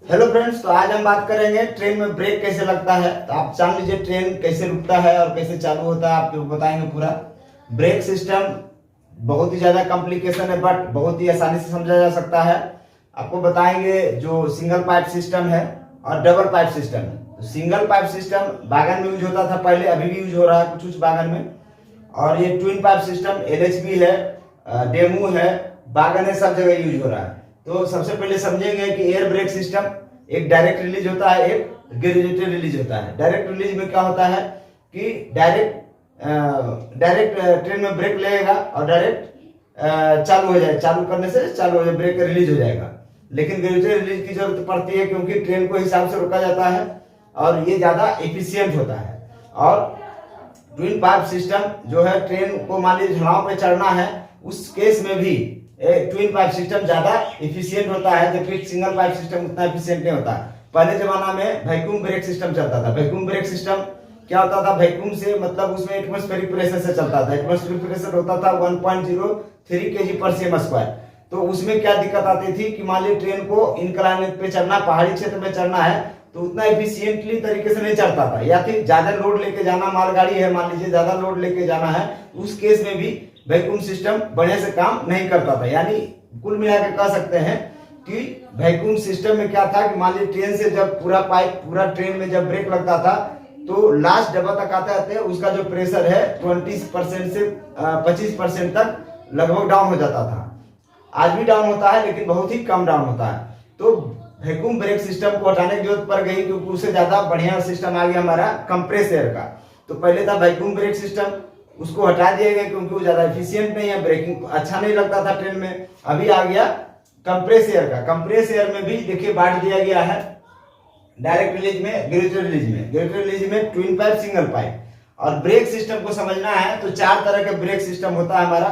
Hello friends, तो आज हम बात करेंगे ट्रेन में ब्रेक कैसे लगता है। तो आप जान लीजिए ट्रेन कैसे रुकता है और कैसे चालू होता है, आपको बताएंगे पूरा। ब्रेक सिस्टम बहुत ही ज्यादा कॉम्प्लिकेशन है, बट बहुत ही आसानी से समझा जा सकता है। आपको बताएंगे जो सिंगल पाइप सिस्टम है और डबल पाइप सिस्टम है। तो सिंगल पाइप सिस्टम बागन में यूज होता था पहले, अभी भी यूज हो रहा है कुछ कुछ बागन में। और ये ट्विन पाइप सिस्टम एलएचबी है, डेमू है, बागन है, सब जगह यूज हो रहा है। तो सबसे पहले समझेंगे कि एयर ब्रेक सिस्टम एक डायरेक्ट रिलीज होता है, एक ग्रेजुएटेड रिलीज होता है। डायरेक्ट रिलीज में क्या होता है कि डायरेक्ट ट्रेन में ब्रेक लगेगा और डायरेक्ट चालू हो जाएगा, चालू करने से चालू हो जाए, ब्रेक रिलीज हो जाएगा। लेकिन ग्रेजुएटेड रिलीज की जरूरत पड़ती है क्योंकि ट्रेन को हिसाब से रोका जाता है और ये ज्यादा एफिशिएंट होता है। और ट्विन पाइप सिस्टम जो है, ट्रेन को मान लीजिए ढलान पे चढ़ना है, उस केस में भी ट्विन पाइप सिस्टम ज्यादा एफिशिएंट होता है, जबकि सिंगल पाइप सिस्टम उतना एफिशिएंट नहीं होता। पहले जमाना में वैक्यूम ब्रेक सिस्टम चलता था। वैक्यूम ब्रेक सिस्टम क्या होता था, वैक्यूम से मतलब उसमें एटमॉस्फेरिक प्रेशर से चलता था। एटमॉस्फेरिक प्रेशर होता था 1.03 kg/cm²। तो उसमें क्या दिक्कत आती थी कि मान लीजिए ट्रेन को इंक्लाइन पे चढ़ना, पहाड़ी क्षेत्र में चढ़ना है, तो उतना एफिशिएंटली तरीके से नहीं चढ़ता था, या फिर ज्यादा लोड लेके जाना, मालगाड़ी है मान लीजिए ज्यादा लोड लेके जाना है, उस केस में भी वैक्यूम सिस्टम बढ़िया से काम नहीं करता था। यानी कुल मिलाकर कह सकते हैं कि वैक्यूम सिस्टम में क्या था कि मान लीजिए ट्रेन से जब पूरा ट्रेन में जब ब्रेक लगता था, तो लास्ट डब्बा तक आते उसका जो प्रेशर है 20% से 25% तक लगभग डाउन हो जाता था। आज भी डाउन होता है लेकिन बहुत ही कम डाउन होता है। तो वैक्यूम ब्रेक सिस्टम को हटाने की जरूरत पड़ गई क्योंकि उससे ज्यादा बढ़िया सिस्टम आ गया हमारा कंप्रेस एयर का। तो पहले था वैक्यूम ब्रेक सिस्टम, उसको हटा दिया गया क्योंकि वो ज्यादा एफिशिएंट नहीं है, ब्रेकिंग अच्छा नहीं लगता था ट्रेन में। अभी आ गया कंप्रेस एयर का। कंप्रेस एयर में भी देखिए बांट दिया गया है, डायरेक्ट रिलीज में, ग्रेजुएटेड रिलीज में। ग्रेजुएटेड रिलीज में ट्विन पाइप, सिंगल पाइप। और ब्रेक सिस्टम को समझना है तो 4 तरह का ब्रेक सिस्टम होता है हमारा।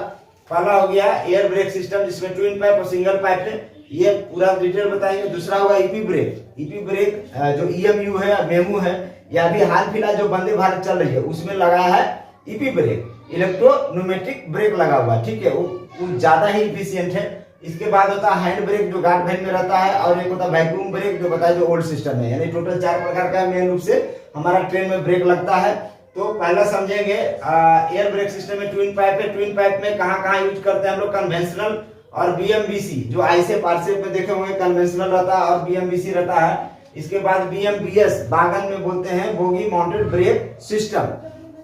पहला हो गया एयर ब्रेक सिस्टम, जिसमें ट्विन पाइप और सिंगल पाइप है, ये पूरा डिटेल बताएंगे। दूसरा होगा ईपी ब्रेक। ईपी ब्रेक जो ईएमयू है, मेमू है, या अभी हाल फिलहाल जो वंदे भारत चल रही है उसमें लगाया है ईपी ब्रेक, इलेक्ट्रोन्यूमेटिक ब्रेक लगा हुआ, ठीक है, वो ज्यादा ही इफिशियंट है। इसके बाद होता है हैंड ब्रेक जो गार्ड वैन में रहता है, और एक होता है वैक्यूम ब्रेक जो बताया जो ओल्ड सिस्टम है। यानी टोटल 4 प्रकार का मेन रूप से हमारा ट्रेन में ब्रेक लगता है। तो पहला समझेंगे एयर ब्रेक सिस्टम में ट्विन पाइप है। ट्विन पाइप में कहाँ कहाँ यूज करते हैं हम लोग, कन्वेंशनल और बीएमबीसी, जो आईसेप आरसेप में देखे होंगे कन्वेंशनल रहता है और बीएमबीसी रहता है। इसके बाद बीएमबीएस बागन में बोलते हैं, bogie mounted brake system.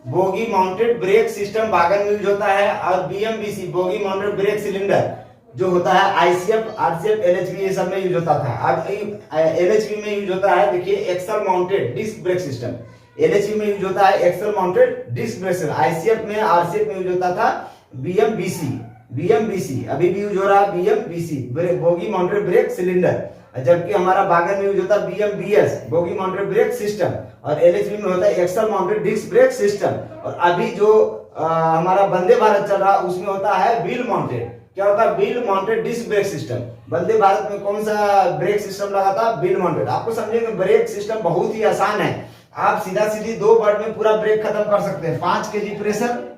Bogie mounted brake system wagon में यूज होता है। और BMBC bogie mounted brake cylinder जो होता है आईसीएफ, आरसीएफ, एलएचबी, ये सब में यूज होता था। अब एलएचबी में यूज होता है, देखिए axle mounted disc brake system. LHB में यूज होता है axle mounted disc brake system. ICF में, आरसीएफ में यूज होता था बीएमबीसी। बीएमबीसी अभी भी यूज हो रहा है, BMBC bogie mounted brake cylinder. जबकि हमारा बागन में यूज होता है BMBS bogie mounted brake system. और एलएचबी में होता है axle mounted disc brake system. और अभी जो हमारा वंदे भारत चल रहा है उसमें होता है व्हील माउंटेड। क्या होता है, wheel mounted disc brake system. Vande Bharat में कौन सा ब्रेक सिस्टम लगा था, व्हील माउंटेड। आपको समझेंगे ब्रेक सिस्टम बहुत ही आसान है, आप सीधा सीधी 2 वर्ड में पूरा ब्रेक खत्म कर सकते हैं। 5 kg प्रेशर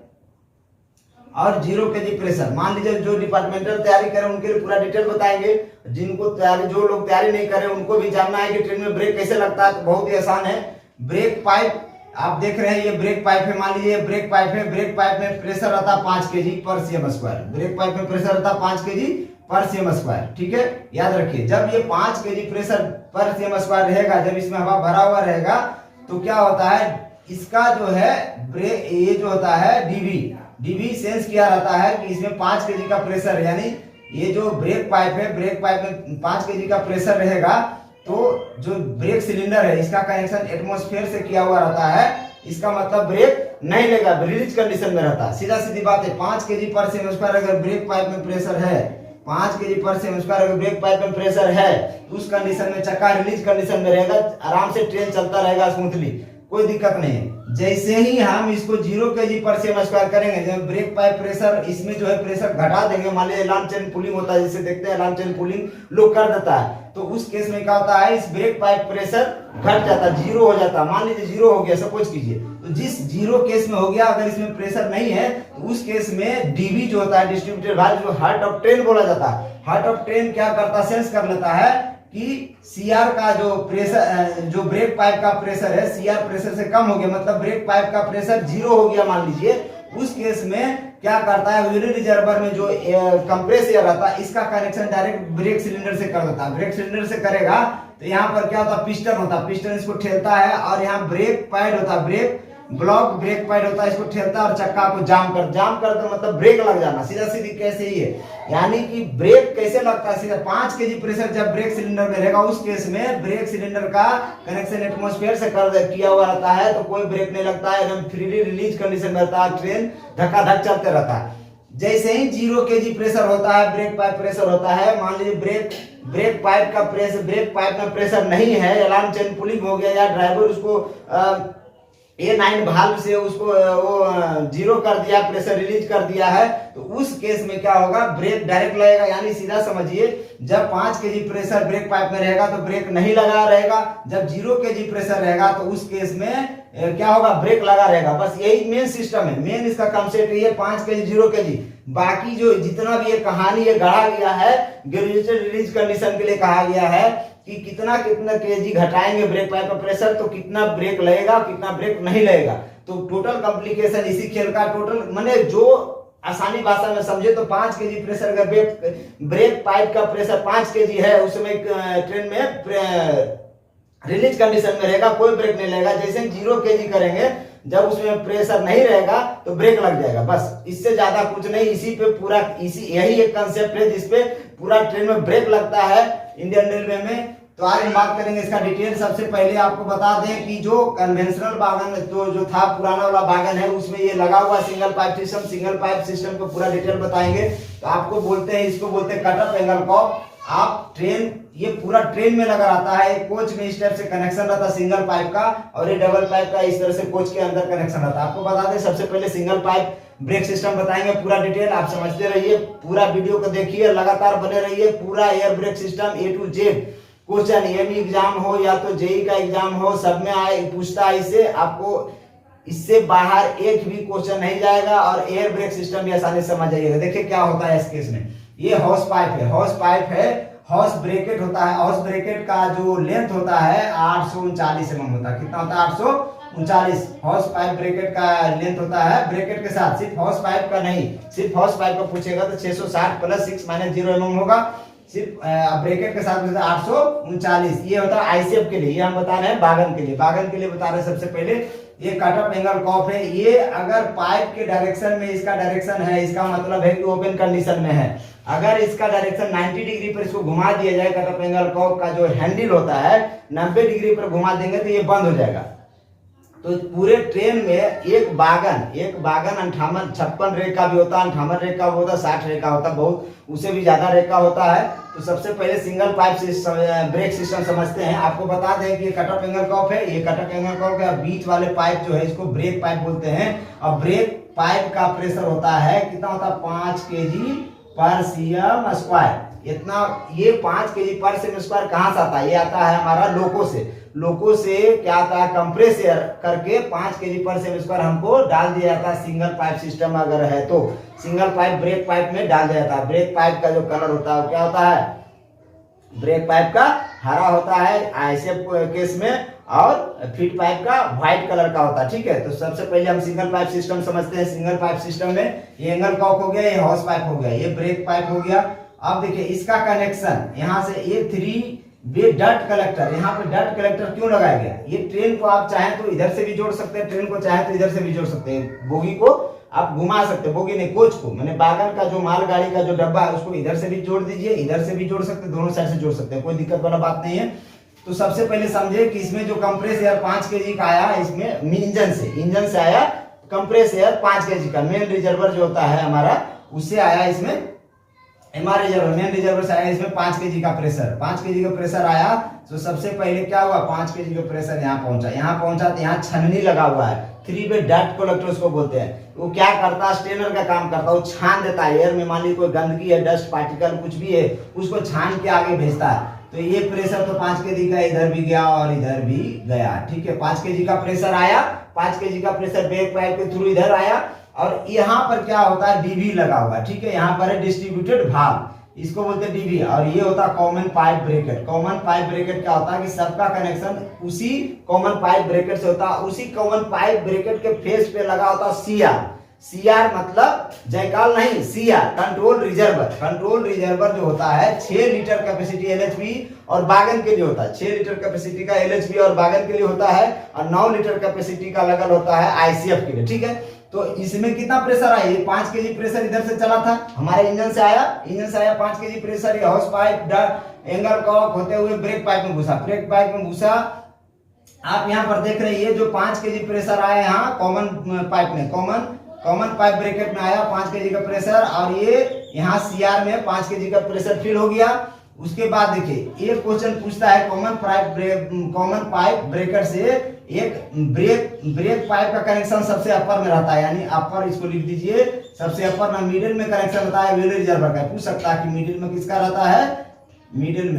और 0 kg प्रेशर। मान लीजिए जो डिपार्टमेंटल तैयारी करें उनके लिए पूरा डिटेल बताएंगे। जिनको तैयारी, जो लोग तैयारी नहीं करें उनको भी जानना है कि ट्रेन में ब्रेक कैसे लगता है, तो बहुत ही आसान है। ब्रेक पाइप आप देख रहे हैं, ये ब्रेक पाइप है, मान लीजिए ब्रेक पाइप है। ब्रेक पाइप में प्रेशर रहता है 5 kg/cm²। ब्रेक पाइप में प्रेशर रहता है 5 kg/cm², ठीक है, याद रखिए। जब ये 5 kg प्रेशर/cm² रहेगा, जब इसमें हवा भरा हुआ रहेगा, तो क्या होता है, इसका जो है ब्रेक, ये जो होता है डीबी सेंस किया रहता है कि इसमें 5 kg का प्रेशर, यानी ये जो ब्रेक पाइप है, ब्रेक पाइप में 5 kg का प्रेशर रहेगा, तो जो ब्रेक सिलेंडर है इसका कनेक्शन एटमॉस्फेयर से किया हुआ रहता है, इसका मतलब ब्रेक नहीं लेगा, रिलीज कंडीशन में रहता है। सीधा सीधी बात है, 5 kg/cm² अगर ब्रेक पाइप में प्रेशर है, 5 kg/cm² अगर ब्रेक पाइप में प्रेशर है, तो उस कंडीशन में चक्का रिलीज कंडीशन में रहेगा, आराम से ट्रेन चलता रहेगा स्मूथली, कोई दिक्कत नहीं है। जैसे ही हम इसको 0 kg/cm² करेंगे, जब ब्रेक पाइप प्रेशर, इसमें जो है प्रेशर घटा देंगे, मान लीजिए अलार्म चेन पुलिंग होता है, जिसे देखते हैं अलार्म चेन पुलिंग लोग कर देता है, तो उस केस में क्या होता है, इस ब्रेक पाइप प्रेशर घट जाता है, 0 हो जाता है। मान लीजिए 0 हो गया, सपोज कीजिए, तो जिस 0 केस में हो गया, अगर इसमें प्रेशर नहीं है, तो उस केस में डीबी जो होता है, डिस्ट्रीब्यूटेड वाल्व, जो हार्ट ऑफ ट्रेन बोला जाता है, हार्ट ऑफ ट्रेन क्या करता है, सेंस कर लेता है कि सीआर का जो प्रेशर, जो ब्रेक पाइप का प्रेशर है सीआर प्रेशर से कम हो गया, मतलब ब्रेक पाइप का प्रेशर 0 हो गया मान लीजिए, उस केस में क्या करता है ऑक्सिलरी रिजर्वर में जो कंप्रेस एयर रहता है इसका कनेक्शन डायरेक्ट ब्रेक सिलेंडर से कर देता है। ब्रेक सिलेंडर से करेगा तो यहाँ पर क्या होता है, पिस्टन होता है, पिस्टन इसको ठेलता है और यहाँ ब्रेक पैड होता है, ब्रेक ब्लॉक ब्रेक पैड होता है, इसको ठेलता है और चक्का को जाम कर दो, मतलब ब्रेक लग जाना, सीधा सीधी कैसे ही है। यानी कि ब्रेक कैसे लगता है, सीधा 5 केजी प्रेशर जब ब्रेक सिलेंडर में रहेगा उस केस में ब्रेक सिलेंडर का कनेक्शन एटमॉस्फेयर से किया हुआ रहता है, तो कोई ब्रेक नहीं लगता है, एकदम फ्रीली रिलीज कंडीशन में रहता है, ट्रेन धक्का धक चलते रहता है। जैसे ही 0 केजी प्रेशर होता है, ब्रेक पाइप प्रेशर होता है, मान लीजिए ब्रेक पाइप का प्रेशर, ब्रेक पाइप में प्रेशर नहीं है, अलार्म चेन पुलिंग हो गया या ड्राइवर उसको A9 भाल्व से उसको वो 0 कर दिया, प्रेशर रिलीज कर दिया है, तो उस केस में क्या होगा, ब्रेक डायरेक्ट लगेगा। यानी सीधा समझिए जब 5 केजी प्रेशर ब्रेक पाइप में रहेगा तो ब्रेक नहीं लगा रहेगा, जब 0 केजी प्रेशर रहेगा तो उस केस में क्या होगा, ब्रेक लगा रहेगा। बस यही मेन सिस्टम है, मेन इसका कॉन्सेप्ट ये 5 केजी 0 केजी। बाकी जो जितना भी ये कहानी ये गढ़ा गया है ग्रेजुएटेड रिलीज कंडीशन के लिए कहा गया है कि कितना केजी घटाएंगे ब्रेक पाइप का प्रेशर तो कितना ब्रेक लगेगा, कितना ब्रेक नहीं लगेगा। तो टोटल कॉम्प्लिकेशन इसी खेल का टोटल, माने जो आसानी भाषा में समझे तो 5 केजी प्रेशर का ब्रेक पाइप का प्रेशर 5 केजी है, उस समय ट्रेन में रिलीज कंडीशन में रहेगा, कोई ब्रेक नहीं लगेगा। जैसे 0 केजी करेंगे जब उसमें प्रेशर नहीं रहेगा तो ब्रेक लग जाएगा, बस इससे ज्यादा कुछ नहीं। इसी पे पूरा यही एक कंसेप्ट है जिसपे पूरा ट्रेन में ब्रेक लगता है इंडियन रेलवे में। तो आज हम बात करेंगे इसका डिटेल। सबसे पहले आपको बता दें कि जो कन्वेंशनल वागन तो जो था पुराना वाला वागन है उसमें ये लगा हुआ single pipe system, single pipe system को पूरा डिटेल बताएंगे। तो आपको बोलते हैं, इसको बोलते हैं कट ऑफ एंगल कॉक। आप ट्रेन, ये पूरा ट्रेन में लगा रहता है, कोच में इस टाइप से कनेक्शन रहता है सिंगल पाइप का, और ये डबल पाइप का इस तरह से कोच के अंदर कनेक्शन रहता है। आपको बता दें सबसे पहले सिंगल पाइप ब्रेक सिस्टम बताएंगे पूरा डिटेल, आप समझते रहिए, पूरा वीडियो को देखिए, लगातार बने रहिए। पूरा air brake system A to Z question ME exam हो या तो जेई का एग्जाम हो, सब में आए पूछता है इससे, आपको इससे बाहर एक भी क्वेश्चन नहीं जाएगा और एयर ब्रेक सिस्टम भी आसानी से समझ जाइएगा। देखिए क्या होता है इस केस में, ये हॉर्स पाइप है, हॉर्स पाइप है, हॉर्स ब्रेकेट होता है। हॉर्स ब्रेकेट का जो लेंथ होता है 839 mm होता है। कितना होता है, 839। हॉर्स पाइप ब्रेकेट का लेंथ होता है। ब्रेकेट के साथ सिर्फ हॉर्स पाइप का नहीं, सिर्फ हॉर्स पाइप का पूछेगा तो 660 + 6 - 0 mm होगा। सिर्फ ब्रेकेट के साथ 839। ये होता है आईसेफ के लिए, ये हम बता रहे हैं वागन के लिए, वागन के लिए बता रहे हैं। सबसे पहले ये कट ऑफ एंगल कॉफ है। ये अगर पाइप के डायरेक्शन में इसका डायरेक्शन है, इसका मतलब है कि ओपन कंडीशन में है। अगर इसका डायरेक्शन 90 डिग्री पर इसको घुमा दिया जाए, कट ऑफ एंगल कॉक का जो हैंडल होता है 90 डिग्री पर घुमा देंगे तो ये बंद हो जाएगा। तो पूरे ट्रेन में एक बागन 58-56 रेक का भी होता है, 58 रेक का होता है, 60 रेक का होता है, बहुत उससे भी ज्यादा रेक का होता है। तो सबसे पहले सिंगल पाइप ब्रेक सिस्टम समझते हैं। आपको बता दें कि ये कट ऑफ एंगल कॉक है, ये कट ऑफ एंगल कॉक है। बीच वाले पाइप जो है इसको ब्रेक पाइप बोलते हैं। और ब्रेक पाइप का प्रेशर होता है, कितना होता है, 5 kg/cm²। इतना, ये 5 kg/cm² कहां से आता है, ये आता है हमारा लोको से। लोको से क्या आता है, कंप्रेस एयर करके 5 kg/cm² हमको डाल दिया जाता है। सिंगल पाइप सिस्टम अगर है तो सिंगल पाइप ब्रेक पाइप में डाल दिया जाता है। ब्रेक पाइप का जो कलर होता है क्या होता है, ब्रेक पाइप का हरा होता है ऐसे केस में, और फीड पाइप का व्हाइट कलर का होता है। ठीक है, तो सबसे पहले हम सिंगल पाइप सिस्टम समझते हैं। सिंगल पाइप सिस्टम में ये एंगल कॉक हो गया, ये हॉर्स पाइप हो गया, ये ब्रेक पाइप हो गया। अब देखिए इसका कनेक्शन यहाँ से, ये 3-वे डट कलेक्टर, यहाँ पे डट कलेक्टर क्यों लगाया गया, ये ट्रेन को आप चाहें तो इधर से भी जोड़ सकते हैं, ट्रेन को चाहें तो इधर से भी जोड़ सकते हैं, बोगी को आप घुमा सकते हैं, बोगी नहीं कोच को, मैंने वागन का जो मालगाड़ी का जो डब्बा है उसको इधर से भी जोड़ दीजिए, इधर से भी जोड़ सकते हैं, दोनों साइड से जोड़ सकते हैं, कोई दिक्कत वाला बात नहीं है। तो सबसे पहले समझे कि इसमें जो कंप्रेस एयर 5 kg का आया, इसमें इंजन से आया कंप्रेस एयर 5 kg का, मेन रिजर्वर जो होता है हमारा उससे आया, इसमें एमआर रिजर्वर, मेन रिजर्वर से आया, इसमें 5 kg का प्रेशर, 5 kg का प्रेशर आया। तो सबसे पहले क्या हुआ, 5 kg का प्रेशर यहाँ पहुंचा तो यहाँ छननी लगा हुआ है, 3-वे डट कलेक्टर उसको बोलते हैं। वो क्या करता है, स्ट्रेनर का काम करता है, वो छान देता है एयर में, मान लीजिए कोई गंदगी है, डस्ट पार्टिकल कुछ भी है, उसको छान के आगे भेजता है। तो ये प्रेशर तो 5 kg का इधर भी गया और इधर भी गया। ठीक है, 5 kg का प्रेशर आया, 5 kg का प्रेशर ब्रेक पाइप के थ्रू इधर आया। और यहाँ पर क्या होता है, डीवी लगा हुआ है। ठीक है, यहाँ पर है डिस्ट्रीब्यूटेड वाल्व, इसको बोलते हैं डीवी। और ये होता है common pipe bracket. Common pipe bracket क्या होता है कि सबका कनेक्शन उसी कॉमन पाइप ब्रेकेट से होता है। उसी कॉमन पाइप ब्रेकेट के फेस पे लगा होता है सीआर। सीआर मतलब जयकाल नहीं, CR control reservoir. Control reservoir जो होता है 6 लीटर कैपेसिटी एलएचबी और बागन के लिए होता है। 6 लीटर कैपेसिटी का एलएचबी और बागन के लिए होता है, और 9 लीटर कैपेसिटी का लगल होता है आईसीएफ के लिए। ठीक है, तो इसमें कितना प्रेशर आया? ये 5 केजी प्रेशर इधर से चला था, हमारे इंजन से आया। इंजन से आया 5 केजी प्रेशर, ये हॉर्स पाइप एंगल कॉक होते हुए ब्रेक पाइप में घुसा। ब्रेक पाइप में घुसा, आप यहाँ पर देख रहे हैं, ये जो 5 केजी प्रेशर आया यहाँ कॉमन पाइप में, कॉमन पाइप ब्रेकेट में आया 5 केजी का प्रेशर, और ये यहाँ सीआर में 5 केजी का प्रेशर फिल हो गया। उसके बाद देखिए एक क्वेश्चन पूछता है कॉमन पाइप ब्रेकर से एक ब्रेक पाइप का कनेक्शन सबसे अपर में रहता है, यानी अपर, इसको लिख दीजिए, सबसे अपर में मिडिल में कनेक्शन रहता है ऑक्सिलरी रिजर्वर का। पूछ सकता है कि मिडिल में किसका रहता है? मिडिल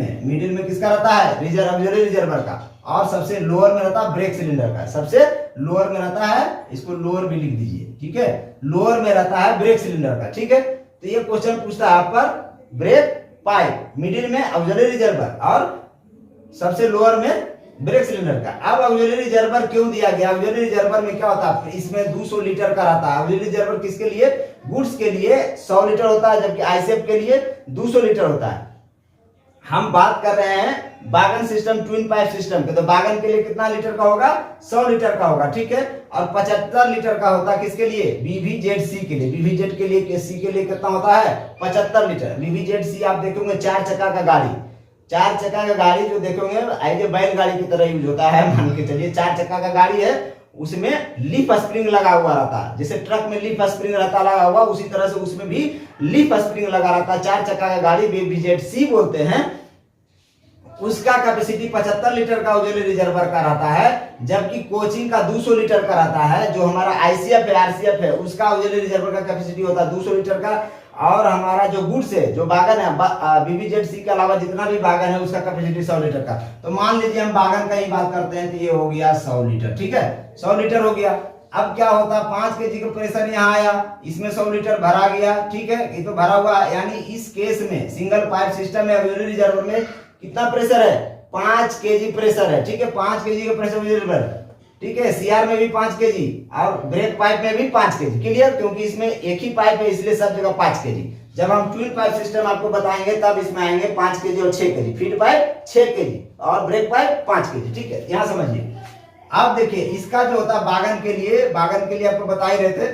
में किसका रहता है? ऑक्सिलरी रिजर्वर का। और सबसे लोअर में रहता है ब्रेक सिलेंडर का। सबसे लोअर में रहता है, इसको लोअर भी लिख दीजिए, ठीक है, लोअर में रहता है ब्रेक सिलेंडर का। ठीक है, तो ये क्वेश्चन पूछता है अपर ब्रेक पाइप, मिडिल में ऑक्सिलरी रिजर्वर और सबसे लोअर में ब्रेक सिलेंडर का। अब ऑक्सिलरी रिजर्वर क्यों दिया गया? ऑक्सिलरी रिजर्वर में क्या होता है? इसमें 200 लीटर का रहता है। ऑक्सिलरी रिजर्वर किसके लिए? गुड्स के लिए 100 लीटर होता है, जबकि आईसीएफ के लिए 200 लीटर होता है। हम बात कर रहे हैं बागन सिस्टम, ट्विन पाइप सिस्टम के, तो बागन के लिए कितना लीटर का होगा? 100 लीटर का होगा। ठीक है, और 75 लीटर का होता है किसके लिए? बीवीजेड-सी के लिए। बीवीजेड के लिए, सी के लिए कितना होता है? 75 लीटर। बीवीजेड-सी आप देखोगे 4 चक्का का गाड़ी, 4 चक्का का गाड़ी जो देखोगे एज ए बैलगाड़ी की तरह यूज होता है, मान के चलिए 4 चक्का का गाड़ी है, उसमें लीफ स्प्रिंग लगा हुआ रहता है। जैसे ट्रक में लीफ स्प्रिंग रहता लगा हुआ, उसी तरह से उसमें भी लीफ स्प्रिंग लगा रहता है। 4 चक्का का गाड़ी बीवीजेड-सी बोलते हैं। उसका कैपेसिटी 75 लीटर का ऑक्सिलरी रिजर्वर का रहता है, जबकि कोचिंग का 200 लीटर का रहता है। जो हमारा आईसीएफ है, आरसीएफ है, उसका ऑक्सिलरी रिजर्वर का कैपेसिटी होता है 200 लीटर का। और हमारा जो गुड्स है, जो बागन है, बीवीजेड-सी के अलावा जितना भी बागन है उसका कैपेसिटी 100 लीटर का। तो मान लीजिए हम बागन का ही बात करते हैं, तो ये हो गया 100 लीटर। ठीक है, 100 लीटर हो गया। अब क्या होता? 5 केजी का प्रेशर यहाँ आया, इसमें 100 लीटर भरा गया। ठीक है, ये तो भरा हुआ, यानी इस केस में सिंगल पाइप सिस्टम में ऑक्सिलरी रिजर्वर में कितना प्रेशर है? 5 केजी प्रेशर है। ठीक है, 5 केजी का प्रेशर रिजर्वर। ठीक है, सीआर में भी 5 केजी और ब्रेक पाइप में भी 5 केजी। क्लियर? क्योंकि इसमें एक ही पाइप है, इसलिए सब जगह 5 केजी। जब हम ट्विन पाइप सिस्टम आपको बताएंगे तब इसमें आएंगे 5 केजी और 6 केजी। फीड पाइप 6 केजी और ब्रेक पाइप 5 केजी। ठीक है, यहां समझिए। अब देखिए इसका जो होता है बागन के लिए आपको बता ही रहे थे।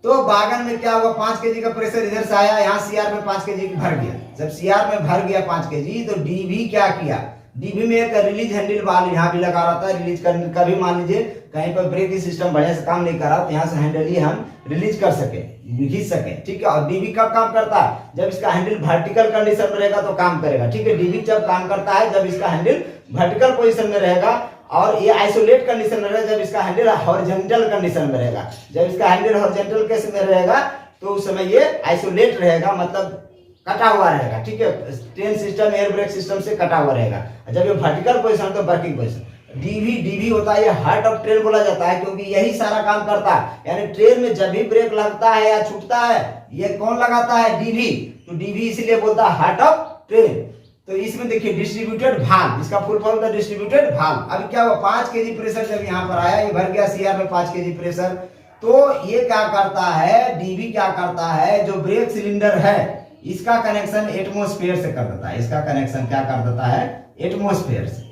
तो बागन में क्या हुआ? 5 केजी का प्रेशर इधर से आया, यहाँ सीआर में 5 केजी भर गया। जब सीआर में भर गया 5 केजी, तो डीवी क्या किया? डीवी में एक रिलीज हैंडल वाल्व यहाँ भी लगा रहता है। रिलीज करने का भी मान लीजिए कहीं पर ब्रेक सिस्टम बढ़िया से काम नहीं कर रहा, तो यहाँ से हैंडल ही हम रिलीज कर सके, खींच सके। ठीक है, और डीवी कब काम करता है? जब इसका हैंडल वर्टिकल कंडीशन में रहेगा तो काम करेगा। ठीक है, डीवी जब काम करता है जब इसका हैंडल वर्टिकल पोजीशन में रहेगा, और ये आइसोलेट कंडीशन में रहेगा जब इसका हैंडल हॉरिजॉन्टल कंडीशन में रहेगा। जब इसका हैंडल हॉरिजॉन्टल केस में रहेगा तो उस समय ये आइसोलेट रहेगा, मतलब कटा हुआ रहेगा। ठीक है, train system air brake system से कटा हुआ रहेगा। जब ये वर्टिकल पोजीशन तो वर्किंग पोजीशन। डीवी होता है, ये हार्ट ऑफ ट्रेन बोला जाता है, क्योंकि यही सारा काम करता है। यानी ट्रेन में जब भी ब्रेक लगता है या छूटता है, ये कौन लगाता है? डीवी। तो डीवी इसीलिए बोलता है हार्ट ऑफ ट्रेन। तो इसमें देखिए डिस्ट्रीब्यूटेड वाल्व, इसका फुल फॉर्म था डिस्ट्रीब्यूटेड वाल्व। अब क्या हुआ? 5 केजी प्रेशर जब यहाँ पर आया, ये भर गया सीआर में 5 केजी प्रेशर, तो ये क्या करता है? डीवी क्या करता है? जो ब्रेक सिलेंडर है इसका कनेक्शन एटमॉस्फेयर से कर देता है। इसका कनेक्शन क्या कर देता है? एटमॉस्फेयर से।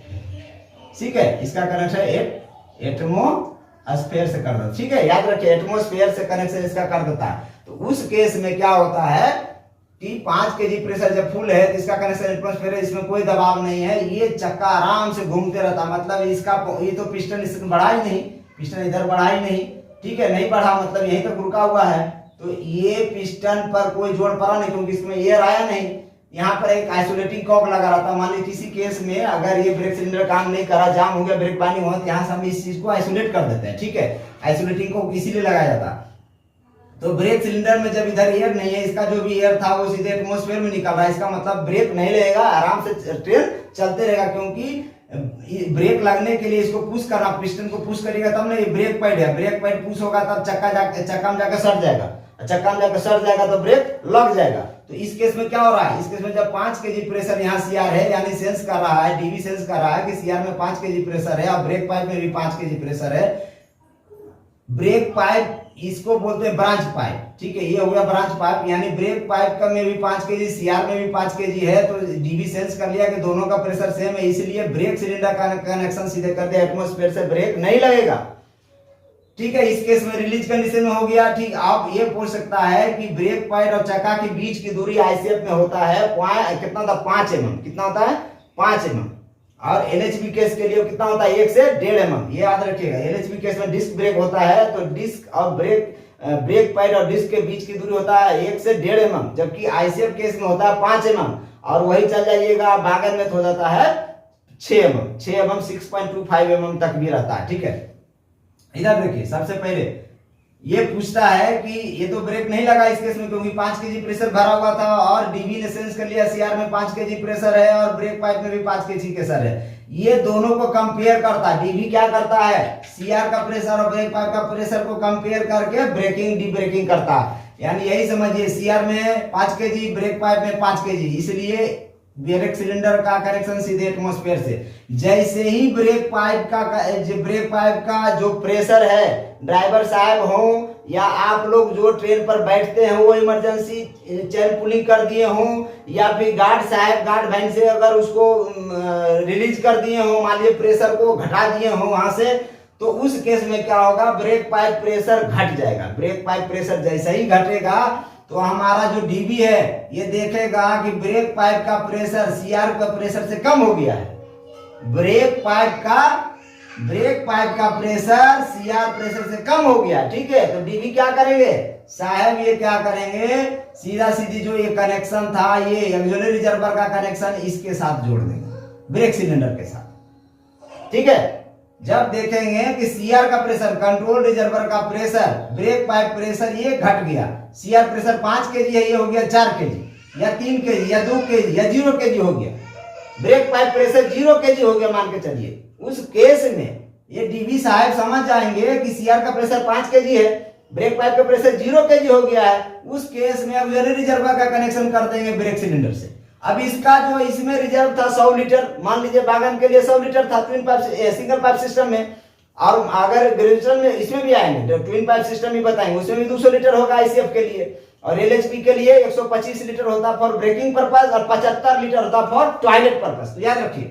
ठीक है, इसका कनेक्शन एटमॉस्फेयर से कर देता है। ठीक है, याद रखिए एटमॉस्फेयर से कनेक्शन इसका कर देता है। तो उस केस में क्या होता है कि 5 केजी प्रेशर जब फुल है तो इसका कनेक्शन एटमॉस्फेयर है, इसमें कोई दबाव नहीं है, ये चक्का आराम से घूमते रहता। मतलब इसका ये तो पिस्टन इसमें बढ़ा ही नहीं, पिस्टन इधर बढ़ा ही नहीं। ठीक है, नहीं बढ़ा मतलब यहीं तक रुका हुआ है, तो ये पिस्टन पर कोई जोर पड़ा नहीं, क्योंकि इसमें एयर आया नहीं। यहाँ पर एक आइसोलेटिंग कॉक लगा रहा था। मान लीजिए किसी केस में अगर ये ब्रेक सिलेंडर काम नहीं करा, जाम हो गया, ब्रेक पानी हुआ, तो यहाँ से हम इस चीज को आइसोलेट कर देते हैं। ठीक है, आइसोलेटिंग कॉक इसीलिए लगाया जाता। तो ब्रेक सिलेंडर में जब इधर एयर नहीं है, इसका जो भी एयर था वो सीधे एटमॉस्फेयर में निकल रहा है, इसका मतलब ब्रेक नहीं लगेगा, आराम से ट्रेन चलते रहेगा। क्योंकि ब्रेक लगने के लिए इसको पुश करना, पिस्टन को पुश करेगा तब ना, ये ब्रेक पैड है, ब्रेक पैड पुश होगा तब चक्का में जाकर सट जाएगा, चक्का में जाकर सट जाएगा तो ब्रेक लग जाएगा। तो इस केस में क्या हो रहा है, इस केस में जब 5 केजी प्रेशर यहाँ सीआर है, यानी सेंस कर रहा है, डीबी सेंस कर रहा है कि सीआर में 5 केजी प्रेशर है और ब्रेक पाइप में भी 5 केजी प्रेशर है। ब्रेक पाइप इसको बोलते हैं ब्रांच पाइप, ठीक है, ये हो गया ब्रांच पाइप, यानी ब्रेक पाइप का में भी 5 केजी, सीआर में भी 5 केजी है, तो डीबी सेंस कर लिया कि दोनों का प्रेशर सेम है, इसलिए ब्रेक सिलेंडर का कनेक्शन सीधे कर दिया, एटमॉस्फेयर से ब्रेक नहीं लगेगा, ठीक है। इस केस में रिलीज कंडीशन में हो गया, ठीक। आप ये पूछ सकता है कि ब्रेक पाइप और चक्का के बीच की दूरी आईसीएफ में होता है कितना होता है, 5 mm, कितना होता है 5 mm, और एलएचबी केस के लिए कितना होता है 1 से 1.5 mm, ये याद रखिएगा। एलएचबी केस में डिस्क ब्रेक होता है, तो डिस्क और ब्रेक पैड और डिस्क के बीच की दूरी होता है 1 से 1.5 mm, जबकि आईसीएफ केस में होता है 5 mm, और वही चल जाइएगा भागन में तो हो जाता है 6 mm, 6.25 mm तक भी रहता है, ठीक है। इधर देखिए, सबसे पहले ये पूछता है कि ये तो ब्रेक नहीं लगा इस केस में क्योंकि 5 केजी प्रेशर भरा हुआ था और डीबी ने सेंस कर लिया सीआर में 5 केजी प्रेशर है और ब्रेक पाइप में भी 5 केजी प्रेशर है। ये दोनों को कंपेयर करता है, डीबी क्या करता है, सीआर का प्रेशर और ब्रेक पाइप का प्रेशर को कंपेयर करके ब्रेकिंग डी ब्रेकिंग करता है, यानी यही समझिए सीआर में 5 केजी, ब्रेक पाइप में 5 केजी, इसलिए ब्रेक सिलेंडर का कनेक्शन सीधे एटमॉस्फेयर से। जैसे ही ब्रेक पाइप का जो प्रेशर है, ड्राइवर साहब हो या आप लोग जो ट्रेन पर बैठते हैं वो इमरजेंसी चेन पुलिंग कर दिए हो, या फिर गार्ड साहब गार्ड वैन से अगर उसको रिलीज कर दिए हो, मान लीजिए प्रेशर को घटा दिए हो वहां से, तो उस केस में क्या होगा, ब्रेक पाइप प्रेशर घट जाएगा। ब्रेक पाइप प्रेशर जैसे ही घटेगा तो हमारा जो डीबी है ये देखेगा कि ब्रेक पाइप का प्रेशर सीआर का प्रेशर से कम हो गया है। ब्रेक पाइप का प्रेशर सीआर प्रेशर से कम हो गया, ठीक है। तो डीबी क्या करेंगे साहब, ये क्या करेंगे, सीधा सीधी जो ये कनेक्शन था, ये ऑक्सिलरी रिजर्वर का कनेक्शन इसके साथ जोड़ देंगे, ब्रेक सिलेंडर के साथ, ठीक है। जब देखेंगे कि सीआर का प्रेशर, कंट्रोल रिजर्वर का प्रेशर, ब्रेक पाइप प्रेशर ये घट गया, सीआर प्रेशर 5 केजी है, ये हो गया 4 केजी या 3 केजी या 2 केजी या 0 केजी हो गया, ब्रेक पाइप प्रेशर 0 केजी हो गया मान के चलिए, उस केस में ये डीबी साहब समझ जाएंगे कि सीआर का प्रेशर 5 केजी है, ब्रेक पाइप का प्रेशर 0 केजी हो गया है, उस केस में ऑक्सिलरी रिजर्वर का कनेक्शन कर देंगे ब्रेक सिलेंडर से। अब इसका जो इसमें रिजर्व था 100 लीटर, मान लीजिए बागन के लिए 100 लीटर था twin pipe single pipe system में, और अगर ग्रेजुएशन में इसमें भी आएंगे तो ट्विन पाइप सिस्टम ही बताएंगे, उसमें भी 200 लीटर होगा आईसीएफ के लिए, और एलएचपी के लिए 125 लीटर होता फॉर ब्रेकिंग पर्पस और 75 लीटर होता फॉर टॉयलेट पर्पस, तो याद रखिए।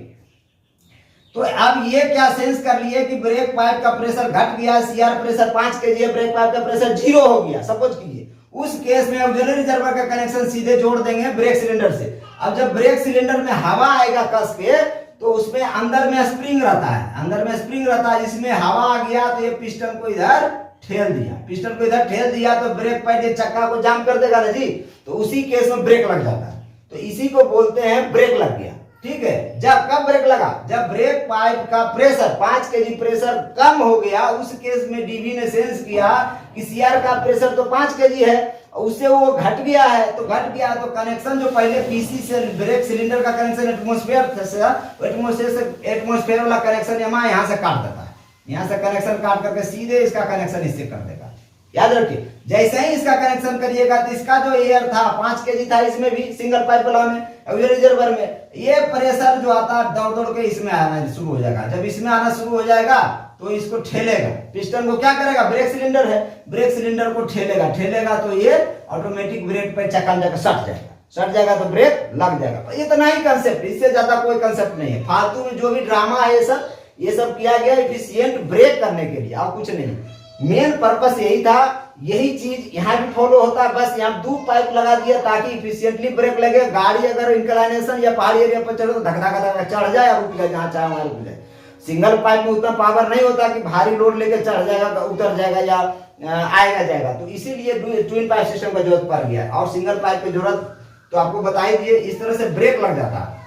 तो अब ये क्या सेंस कर लिए कि ब्रेक पाइप का प्रेशर घट गया, सीआर प्रेशर 5 केजी है, ब्रेक पाइप का प्रेशर 0 हो गया, सपोज कीजिए, उस केस में ऑक्सिलरी रिजर्वर का कनेक्शन सीधे जोड़ देंगे ब्रेक सिलेंडर से। अब जब ब्रेक सिलेंडर में हवा आएगा कस के, तो उसमें अंदर में स्प्रिंग रहता है, इसमें हवा आ गया तो ये पिस्टन को इधर ठेल दिया, तो ब्रेक पाइप ये चक्का को जाम कर देगा ना जी, तो उसी केस में ब्रेक लग जाता है, तो इसी को बोलते हैं ब्रेक लग गया, ठीक है। जब कब ब्रेक लगा, जब ब्रेक पाइप का प्रेशर 5 केजी प्रेशर कम हो गया, उस केस में डीबी ने सेंस किया कि सीआर का प्रेशर तो 5 केजी है, उससे वो घट गया है, तो कनेक्शन जो पहले पीसी से ब्रेक सिलेंडर का कनेक्शन एटमॉस्फेयर वाला कनेक्शन यहाँ से काट देता है, यहाँ से कनेक्शन काट करके सीधे इसका कनेक्शन इससे कर देगा, याद रखिए। जैसे ही इसका कनेक्शन करिएगा तो इसका जो एयर था 5 केजी था, इसमें भी सिंगल पाइप वाला में ऑक्सिलरी रिजर्वर में ये प्रेशर जो आता दौड़ दौड़ के इसमें आना शुरू हो जाएगा। जब इसमें आना शुरू हो जाएगा तो इसको ठेलेगा, पिस्टन को क्या करेगा, ब्रेक सिलेंडर है, ब्रेक सिलेंडर को ठेलेगा तो ये ऑटोमेटिक ब्रेक पे चक्का जाकर सट जाएगा तो ब्रेक लग जाएगा। तो इतना ही कंसेप्ट, इससे ज्यादा कोई कंसेप्ट नहीं है। फालतू में जो भी ड्रामा है ये सब किया गया एफिशिएंट ब्रेक करने के लिए, और कुछ नहीं। मेन पर्पस यही था, यही चीज यहाँ भी फॉलो होता है। बस यहाँ 2 पाइप लगा दिया ताकि इफिशिएंटली ब्रेक लगे। गाड़ी अगर इंक्लाइनेशन या पहाड़ी एरिया पर चलो तो धक्का चढ़ जाए और रुक जाए, जहाँ चाहे वहां रुक जाए। सिंगल पाइप में उतना पावर नहीं होता कि भारी लोड लेके चढ़ जाएगा, उतर जाएगा या आएगा जाएगा, तो इसीलिए ट्विन पाइप सिस्टम का जरूरत पड़ गया। और सिंगल पाइप की जरूरत तो आपको बता ही दिए, इस तरह से ब्रेक लग जाता है।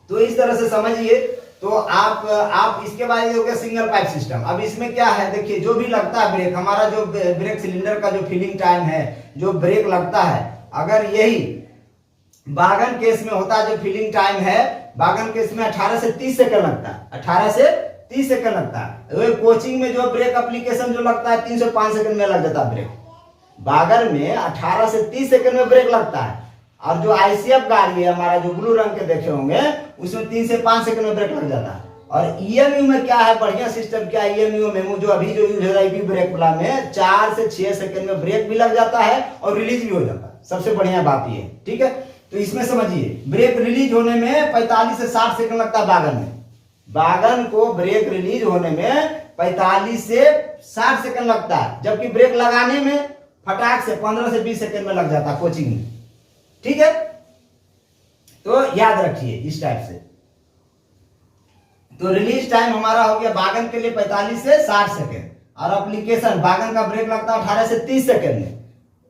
तो इस तरह से समझिए। तो आप इसके बाद हो गया सिंगल पाइप सिस्टम। अब इसमें क्या है, देखिए जो भी लगता है ब्रेक, हमारा जो ब्रेक सिलेंडर का जो फिलिंग टाइम है, जो ब्रेक लगता है, अगर यही बागन केस में होता है, जो फिलिंग टाइम है बागन केस में 18 से 30 सेकंड लगता है, 18 से 30 सेकंड लगता है। कोचिंग में जो ब्रेक एप्लीकेशन जो लगता है 3 से 5 सेकंड में लग जाता है ब्रेक। बागन में 18 से 30 सेकंड में ब्रेक लगता है। और जो आईसीएफ गाड़ी है हमारा, जो ब्लू रंग के देखे होंगे, उसमें 3 से 5 सेकंड में ब्रेक लग जाता है। और ईएमयू में क्या है, बढ़िया सिस्टम क्या है, ईएमयू मेमो जो अभी जो यूज हो रहा है ब्रेक वाला में 4 से 6 सेकंड में ब्रेक भी लग जाता है और रिलीज भी हो जाता है। सबसे बढ़िया बात ये है, ठीक है। तो इसमें समझिए ब्रेक रिलीज होने में 45 से 60 सेकंड लगता है बागन में। बागन को ब्रेक रिलीज होने में 45 से 60 सेकंड लगता है, जबकि ब्रेक लगाने में फटाक से 15 से 20 सेकंड में लग जाता है कोचिंग में, ठीक है। तो याद रखिए इस टाइप से। तो रिलीज टाइम हमारा हो गया बागन के लिए 45 से 60 सेकंड, और एप्लीकेशन बागन का ब्रेक लगता है 18 से 30 सेकंड में,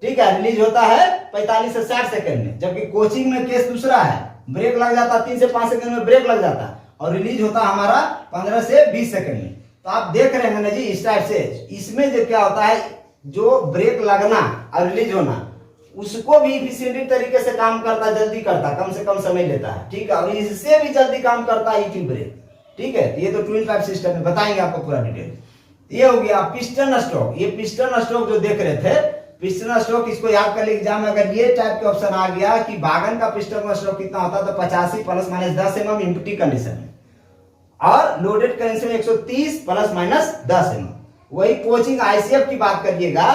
ठीक है। रिलीज होता है 45 से 60 सेकंड में, जबकि कोचिंग में केस दूसरा है, ब्रेक लग जाता है 3 से 5 सेकंड में ब्रेक लग जाता है और रिलीज होता है हमारा 15 से 20 सेकंड में। तो आप देख रहे हैं ना जी इस टाइप से। इसमें जो क्या होता है, जो ब्रेक लगना और रिलीज होना, उसको भी इफिशिएंट तरीके से काम करता, जल्दी करता, कम से कम समय लेता है, ठीक है। और इससे भी जल्दी काम करता है ईटी ब्रेक, ठीक है। ये तो ट्विन पाइप सिस्टम में बताएंगे आपको पूरा डिटेल। ये हो गया पिस्टन स्ट्रोक। ये पिस्टन स्ट्रोक जो देख रहे थे, पिस्टन स्ट्रोक, इसको याद कर लीजिए एग्जाम में अगर ये टाइप के ऑप्शन आ गया कि बागन का पिस्टन स्ट्रोक कितना होता है, तो 85 ± 10 mm एम्प्टी कंडीशन में, और लोडेड कंडीशन में 130 ± 10 mm। वही कोचिंग आईसीएफ की बात करिएगा,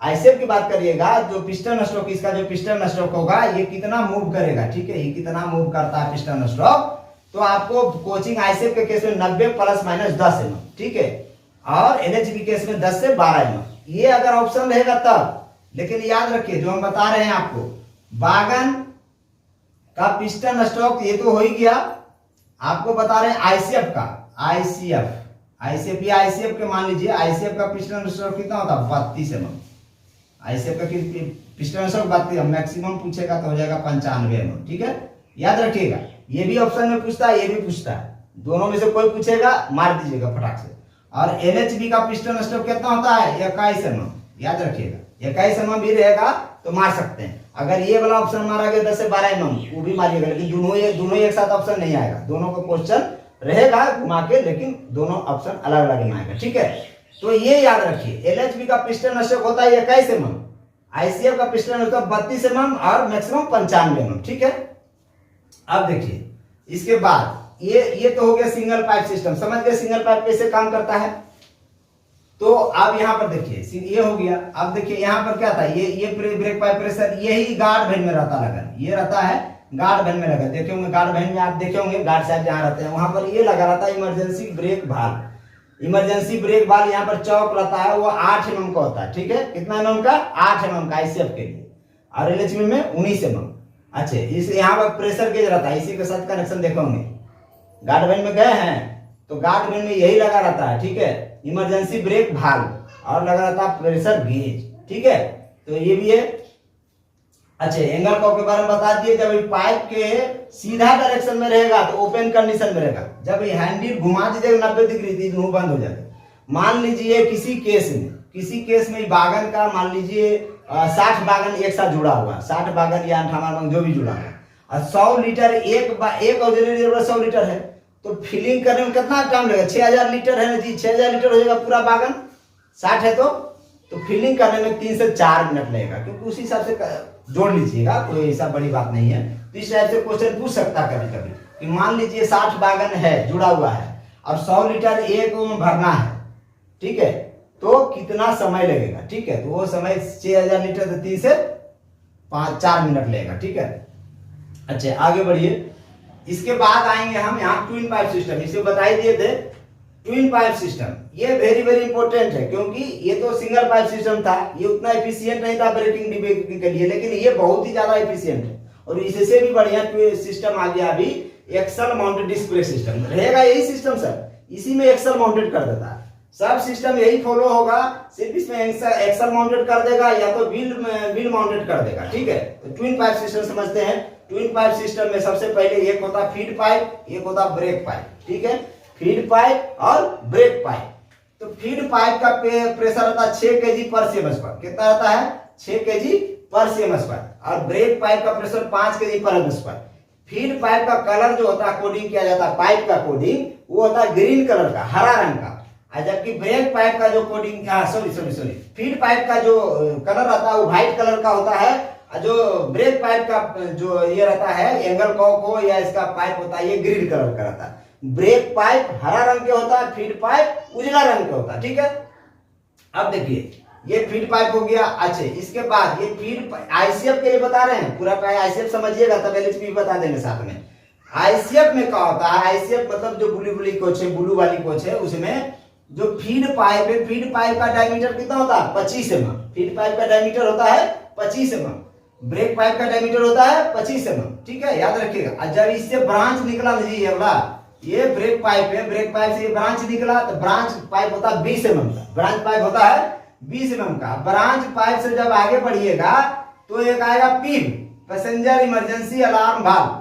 आईसीएफ की बात करिएगा, जो पिस्टन स्ट्रोक, इसका जो पिस्टन स्ट्रोक होगा ये कितना मूव करेगा, ठीक है, ये कितना मूव करता है पिस्टन स्ट्रोक, तो आपको कोचिंग आईसीएफ के केस में 90 ± 10 mm, ठीक है, और एनएचबी केस में 10 से 12 mm। ये अगर ऑप्शन रहेगा तब। लेकिन याद रखिए जो हम बता रहे हैं आपको, बागन का पिस्टन स्ट्रोक ये तो हो ही गया, आपको बता रहे हैं आईसीएफ का, आईसीएफ या आईसीएफ के मान लीजिए, आईसीएफ का पिस्टन स्ट्रोक कितना होता है 32 mm। आईसीएफ का पिस्टन स्ट्रोक 32, मैक्सिमम पूछेगा तो हो जाएगा 95 mm, ठीक है, याद रखिएगा। ये भी ऑप्शन में पूछता है, ये भी पूछता है, दोनों में से कोई पूछेगा मार दीजिएगा फटाक से। और एनएचबी का पिस्टन स्ट्रोक कितना होता है 21 mm, याद रखिएगा, 21 mm भी रहेगा तो मार सकते हैं। अगर ये वाला ऑप्शन मारा गया 10 से 12 mm, वो भी मारिएगा, लेकिन दोनों एक साथ ऑप्शन नहीं आएगा, दोनों का क्वेश्चन रहेगा घुमा के, लेकिन दोनों ऑप्शन अलग अलग आएगा, ठीक है। तो ये याद रखिए, एलएचबी का पिस्टन स्ट्रोक होता है 21 mm, आईसीएफ का पिस्टन स्ट्रोक 32 mm और मैक्सिमम 95 mm, ठीक है। अब देखिए इसके बाद ये तो हो गया सिंगल पाइप सिस्टम, समझ गए सिंगल पाइप कैसे काम करता है। तो अब यहाँ पर देखिए ये हो गया। अब देखिए यहाँ पर क्या था, ये ब्रेक पाइप प्रेशर यही गार्ड वैन में रहता लगा, ये रहता है गार्ड वैन में लगा, देखे होंगे गार्ड वैन में, आप देखे होंगे गार्ड साहब जहाँ रहते हैं वहां पर ये लगा रहता है emergency brake valve. Emergency brake valve यहाँ पर चौक रहता है, वो 8 mm का होता है, ठीक है। कितना mm का 8 mm का आईसीएफ के लिए, और एलएचबी में 19 mm। अच्छा, इस यहाँ पर प्रेशर गेज रहता है, इसी के साथ कनेक्शन देखे होंगे, गार्ड वैन में गए हैं तो गार्ड वैन में यही लगा रहता है, ठीक है, इमरजेंसी ब्रेक भाल्व, और लगा रहता है प्रेशर गेज, ठीक है। तो ये भी है। अच्छा, एंगल कॉक के बारे में बता दिए, जब पाइप के सीधा डायरेक्शन में रहेगा तो ओपन कंडीशन में रहेगा, जब हैंडल घुमा दीजिएगा 90 डिग्री तो मुंह बंद हो जाएगा। मान लीजिए किसी केस में बागन का मान लीजिए 60 बागन एक साथ जुड़ा हुआ, 60 बागन या 58 बागन जो भी जुड़ा है, और 100 लीटर एक ऑक्सीजन 100 लीटर है, तो फिलिंग करने में कितना टाइम लगेगा, 6000 लीटर है ना जी, 6000 लीटर हो जाएगा पूरा बागन, 60 है तो फिलिंग करने में 3 से 4 मिनट लगेगा, क्योंकि उसी हिसाब से जोड़ लीजिएगा, कोई ऐसा बड़ी बात नहीं है। तो इस टाइप से क्वेश्चन पूछ सकता है कभी कभी कि मान लीजिए 60 बागन है जुड़ा हुआ है और 100 लीटर एक में भरना है, ठीक है, तो कितना समय लगेगा, ठीक है। तो वो समय 6000 लीटर तो 3 से 4 मिनट लगेगा, ठीक है। अच्छा, आगे बढ़िए। इसके बाद आएंगे हम यहाँ ट्विन पाइप सिस्टम, इसे बता ही दिए थे ट्विन पाइप सिस्टम। ये वेरी वेरी इंपॉर्टेंट है, क्योंकि ये तो सिंगल पाइप सिस्टम था, ये उतना एफिशिएंट नहीं था ब्रेकिंग डिब्रेकिंग के लिए, लेकिन ये बहुत ही ज्यादा एफिशिएंट है। और इससे भी बढ़िया सिस्टम आ गया अभी, axle mounted disc brake system रहेगा। यही सिस्टम सर, इसी में एक्सल माउंटेड कर देता है, सब सिस्टम यही फॉलो होगा, सिर्फ इसमें एक्सल माउंटेड कर देगा या तो व्हील माउंटेड कर देगा, ठीक है। तो ट्विन पाइप सिस्टम समझते हैं। ट्विन पाइप सिस्टम में सबसे पहले एक होता फीड पाइप, एक होता ब्रेक पाइप, ठीक है, फीड पाइप और ब्रेक पाइप। तो फीड पाइप का प्रेशर रहता है 6 kg पर cm स्क्वायर, कितना रहता है 6 kg पर cm स्क्वायर, और ब्रेक पाइप का प्रेशर 5 kg पर mm स्क्वायर। फीड पाइप का कलर जो होता है, कोडिंग किया जाता है पाइप का कोडिंग, वो होता है ग्रीन कलर का, हरा रंग का, जबकि ब्रेक पाइप का जो कोडिंग, सॉरी फीड पाइप का जो कलर रहता है वो व्हाइट कलर का होता है, जो ब्रेक पाइप का जो ये रहता है एंगल कॉक हो या इसका पाइप होता है, ये ग्रीन कलर का रहता है। ब्रेक पाइप हरा रंग के होता है, फीड पाइप उजला रंग के होता है, ठीक है। अब देखिए ये फीड पाइप हो गया। अच्छा, इसके बाद ये फीड आईसीएफ के लिए बता रहे हैं, पूरा आईसीएफ समझिएगा तब एलएचपी बता देंगे साथ में। आईसीएफ में क्या होता है, आईसीएफ मतलब जो ब्लू कोच है, ब्लू वाली कोच है, उसमें जो फीड पाइप है, फीड पाइप का डायमीटर कितना होता है 25 mm। फीड पाइप का डायमीटर होता है 25 mm। ब्रेक पाइप का डायमीटर होता है 25 mm, ठीक है, याद रखिएगा। और जब इससे ब्रांच निकला जी ये ब्रेक पाइप है, ब्रेक पाइप से ये ब्रांच निकला तो ब्रांच पाइप होता है 20 mm का, ब्रांच पाइप होता है 20 mm का। ब्रांच पाइप से जब आगे बढ़िएगा तो एक आएगा पीव, पैसेंजर इमरजेंसी अलार्म वाल्व।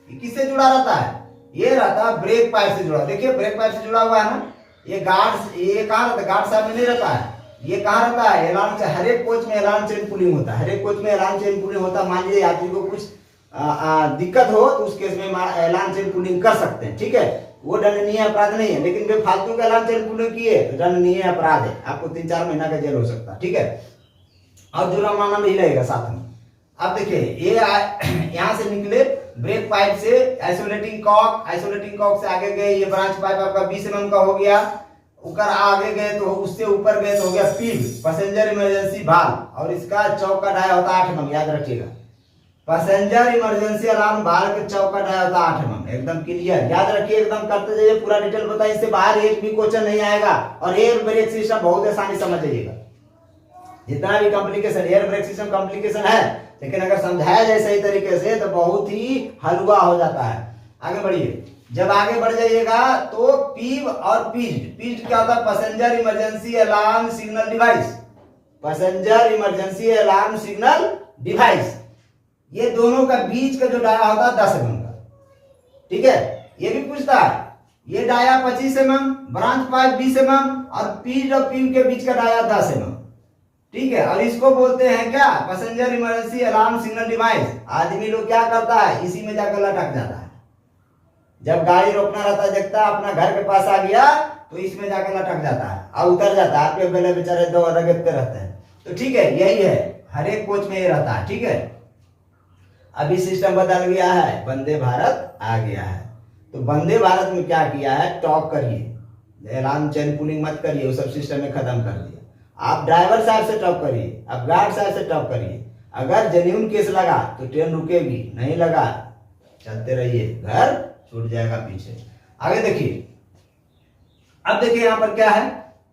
किससे जुड़ा रहता है, ये रहता है ब्रेक पाइप से जुड़ा। देखिए ब्रेक पाइप से जुड़ा हुआ है ना, ये गार्ड, ये कहाँ रहता है, गार्ड साहब में नहीं रहता है, ये कहाँ रहता है अलार्म से। हर एक कोच में अलार्म चेन पुलिंग होता है, हर एक कोच में अलार्म चेन पुलिंग होता है। मान लीजिए यात्री को कुछ दिक्कत हो तो उस केस में अलार्म चेन पुलिंग कर सकते हैं, ठीक है। वो दंडनीय अपराध नहीं है, लेकिन वे फालतू का अलार्म चेन पुलिंग किए तो दंडनीय अपराध है, आपको 3-4 महीना का जेल हो सकता है, ठीक है। और जुर्माना भी लगेगा साथ में। अब देखिए ये यहाँ से निकले ब्रेक पाइप से आइसोलेटिंग कॉक से आगे गए, ये ब्रांच पाइप आपका 20 mm का हो गया। ऊपर आगे गए तो उससे ऊपर गए तो हो गया पीव, पैसेंजर इमरजेंसी वाल्व, और इसका चौक का डाया होता है 8 mm, याद रखिएगा। पैसेंजर इमरजेंसी अलार्म वाल्व के चौक का डाया होता है 8 mm, एकदम क्लियर, याद रखिए, एकदम करते जाइए, पूरा डिटेल बताइए, इससे बाहर एक भी क्वेश्चन नहीं आएगा। और एयर ब्रेक सिस्टम बहुत आसानी समझ जाइएगा, जितना भी complication air brake system complication है, लेकिन अगर समझाया जाए सही तरीके से तो बहुत ही हलवा हो जाता है। आगे बढ़िए, जब आगे बढ़ जाइएगा तो पीव और पीज्ड क्या होता है, passenger emergency alarm signal device, passenger emergency alarm signal device, ये दोनों का बीच का जो डाया होता है 10 mm का, ठीक है। ये भी पूछता है, ये dia 25 mm, branch pipe 20 mm और पीज और पीव के बीच का डाया 10 mm, ठीक है। और इसको बोलते हैं क्या, passenger emergency alarm signal device. आदमी लोग क्या करता है, इसी में जाकर लटक जाता है। जब गाड़ी रोकना रहता है, देखता है अपना घर के पास आ गया तो इसमें जाकर लटक जाता है और उतर जाता है, आपके बेले बेचारे दो रगड़ते रहते हैं। तो ठीक है, यही है, हर एक कोच में ये रहता है, ठीक है। अभी सिस्टम बदल गया है, वंदे भारत आ गया है। तो वंदे भारत में क्या किया है, टॉप करिए, अलार्म चेन पुलिंग मत करिए, वो सब सिस्टम में खत्म कर दिया। आप ड्राइवर साहब से टॉप करिए, आप गार्ड साहब से टॉप करिए। अगर जेन्युइन केस लगा तो ट्रेन रुकेगी, नहीं लगा चलते रहिए, घर छूट जाएगा पीछे। आगे देखिए, अब देखिए यहाँ पर क्या है,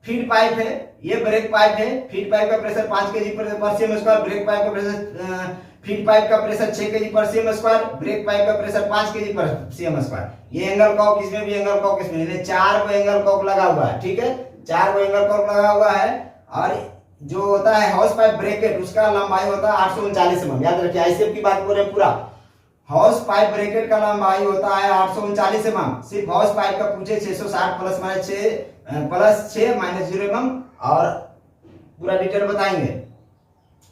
फीड पाइप है, ये ब्रेक पाइप है। फीड पाइप का प्रेशर 5 kg पर cm स्क्वायर, ब्रेक पाइप का प्रेशर फीड पाइप का प्रेशर 6 kg पर cm स्क्वायर, ब्रेक पाइप का प्रेशर 5 kg पर cm स्क्वायर। ये एंगल कॉक, इसमें भी एंगल कॉक, इसमें 4 गो एंगल कॉक लगा हुआ है, ठीक है, 4 गो एंगल कॉक लगा हुआ है। और जो होता है हाउस पाइप ब्रैकेट, उसका लंबाई होता है 839 mm, याद रखिए, आईसीएफ की बात कर रहे हैं पूरा। हाउस पाइप ब्रैकेट का लंबाई होता है 839 mm। सिर्फ हाउस पाइप का पूछे 660 प्लस 6 माइनस 0 mm, और पूरा डिटेल बताएंगे।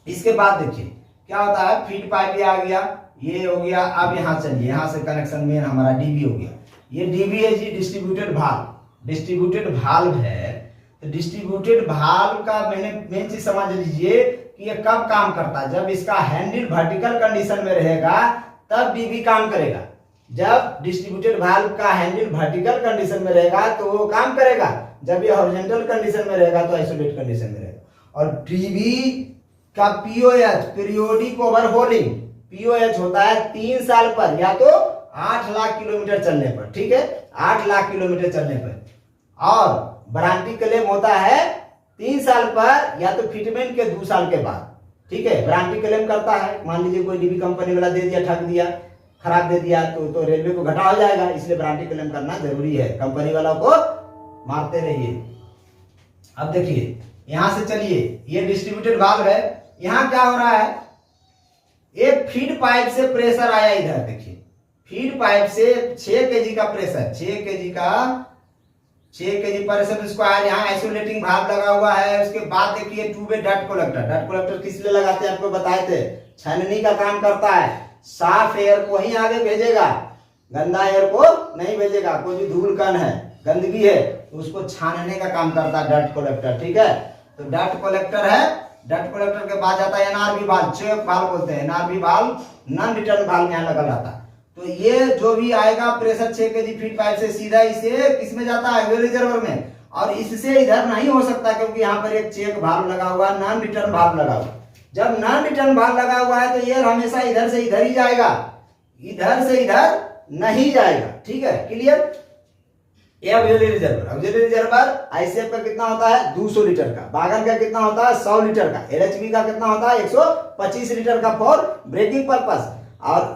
इसके बाद देखिए क्या होता है, फीड पाइप ये आ गया, ये हो गया। अब यहाँ चलिए, यहाँ से कनेक्शन मेन हमारा डीबी हो गया। ये डीबी है जी, डिस्ट्रीब्यूटेड भाल्व। डिस्ट्रीब्यूटेड भाल्व है तो डिस्ट्रीब्यूटेड भाल्व का मेन चीज समझ लीजिए कि ये कब काम करता है, जब इसका हैंडल वर्टिकल कंडीशन में रहेगा तब डीबी काम करेगा। जब डिस्ट्रीब्यूटेड भाल्व का हैंडल वर्टिकल कंडीशन में रहेगा तो वो काम करेगा, जब ये हॉरिजॉन्टल कंडीशन में रहेगा तो आइसोलेट कंडीशन में रहेगा। और डीबी का पीओएच, पीरियोडिक ओवरहोलिंग, पीओएच होता है 3 साल पर या तो 8 लाख किलोमीटर चलने पर, ठीक है, 8 लाख किलोमीटर चलने पर। और वारंटी क्लेम होता है 3 साल पर या तो फिटमेंट के 2 साल के बाद, ठीक है, वारंटी क्लेम करता है। मान लीजिए कोई डीबी कंपनी वाला दे दिया, ठग दिया, खराब दे दिया तो रेलवे को घाटा हो जाएगा, इसलिए वारंटी क्लेम करना जरूरी है। कंपनी वालों को मारते रहिए। अब देखिए यहां से चलिए, ये डिस्ट्रीब्यूटेड वाल्व है। यहां क्या हो रहा है, एक फीड पाइप से प्रेशर आया, इधर देखिए, फीड पाइप से 6 kg का प्रेशर, 6 kg पर cm स्क्वायर। यहाँ आइसोलेटिंग भाग लगा हुआ है। उसके बाद देखिए टू वे डट कोलेक्टर। डट कोलेक्टर किस लिए लगाते हैं आपको बताए थे, छाननी का काम करता है। साफ एयर को ही आगे भेजेगा, गंदा एयर को नहीं भेजेगा। कोई भी धूल कण है, गंदगी है तो उसको छानने का काम करता है डट कोलेक्टर, ठीक है। तो डट कोलेक्टर है डट कलेक्टर के बाद जाता है एनआरवी वाल्व, चेक वाल्व बोलते हैं, NRV valve non return valve यहाँ लगा रहता है। तो ये जो भी आएगा प्रेशर 6 kg फीड पाइप से सीधा इसे किस में जाता है, रिजर्वर में, और इससे इधर नहीं हो सकता क्योंकि यहाँ पर एक चेक वाल्व लगा हुआ, नॉन रिटर्न वाल्व लगा हुआ। जब नॉन रिटर्न वाल्व लगा हुआ है तो ये हमेशा इधर से इधर ही जाएगा, इधर से इधर नहीं जाएगा। ठीक है, क्लियर। ये auxiliary reservoir, auxiliary reservoir ICF का कितना होता है 200 लीटर का, बागन का कितना होता है 100 लीटर का, एलएचबी का कितना होता है 125 लीटर का फॉर ब्रेकिंग पर्पस, और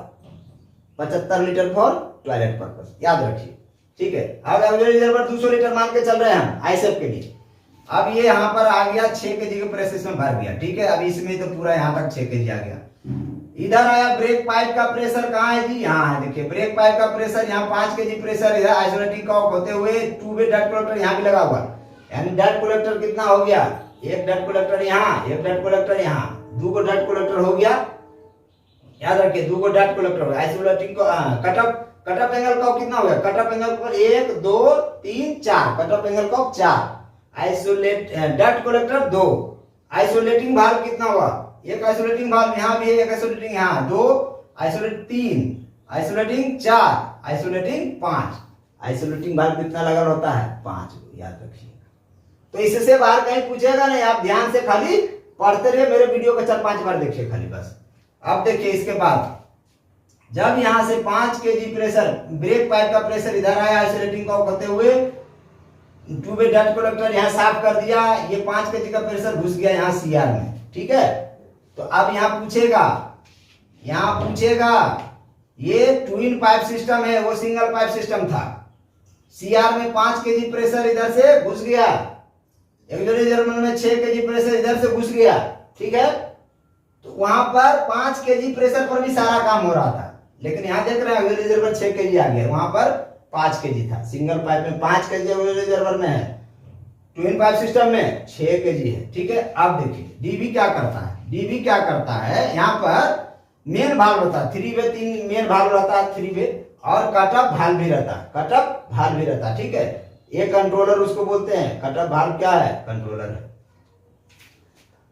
75 लीटर फॉर टॉयलेट पर्पस, याद रखिए। ठीक है, अब ऑक्सिलरी रिजर्वर 200 लीटर मान के चल रहे हैं हम आईसीएफ के लिए। अब ये यहाँ पर आ गया 6 kg के प्रेस इसमें भर गया। ठीक है, अब इसमें तो पूरा यहाँ तक 6 kg आ गया। इधर आया ब्रेक पाइप का प्रेशर, कहाँ है जी, यहाँ है। देखिए ब्रेक पाइप का प्रेशर यहाँ 5 kg प्रेशर इधर आइसोलेटिंग कॉक होते हुए 2 वे डट कलेक्टर यहाँ भी लगा हुआ, यानी डट कलेक्टर कितना हो गया, एक डट कलेक्टर यहाँ, एक डट कलेक्टर यहाँ, 2 डट कलेक्टर हो गया। याद रखिए 2 डट collector isolating cut off angle cock कितना हो गया, कटअप एंगल पर 1 2 3 4, कटअप एंगल कॉक 4, आइसोलेट डट कलेक्टर 2, आइसोलेटिंग वाल्व कितना हुआ, एक आइसोलेटिंग वाल्व यहाँ भी है, एक आइसोलेटिंग यहाँ, 2 isolate 3 isolating 4 isolating 5, isolating valve कितना लगा होता है 5, याद रखिए। तो इससे बाहर कहीं पूछेगा नहीं, आप ध्यान से खाली पढ़ते रहिए, मेरे वीडियो को 4-5 बार देखिए खाली बस। अब देखिए इसके बाद जब यहां से 5 kg प्रेशर ब्रेक पाइप का प्रेशर इधर आया आइसोलेटिंग कॉक होते हुए, 2 वे डट कलेक्टर यहाँ साफ कर दिया, ये 5 kg का प्रेशर घुस गया यहाँ सीआर में। ठीक है, तो अब यहाँ पूछेगा ये ट्विन पाइप सिस्टम है, वो सिंगल पाइप सिस्टम था, सीआर में 5 kg प्रेशर इधर से घुस गया, ऑक्सिलरी रिजर्वर में 6 kg प्रेशर इधर से घुस गया। ठीक है, तो वहां पर 5 kg प्रेशर पर भी सारा काम हो रहा था, लेकिन यहाँ देख रहे हैं ऑक्सिलरी रिजर्वर 6 kg आ गया, वहां पर 5 kg था। सिंगल पाइप में 5 kg ऑक्सिलरी रिजर्वर में है, ट्विन पाइप सिस्टम में 6 kg है। ठीक है, अब देखिए डीबी क्या करता है, डीबी क्या करता है, यहाँ पर मेन भाल्व होता है, 3 वे 3 मेन भाल्व रहता है, 3 वे, और कटअप भाल्व भी रहता है, कटअप भाल्व भी रहता है। ठीक है, ये कंट्रोलर उसको बोलते हैं, कटअप भाल्व क्या है, कंट्रोलर है।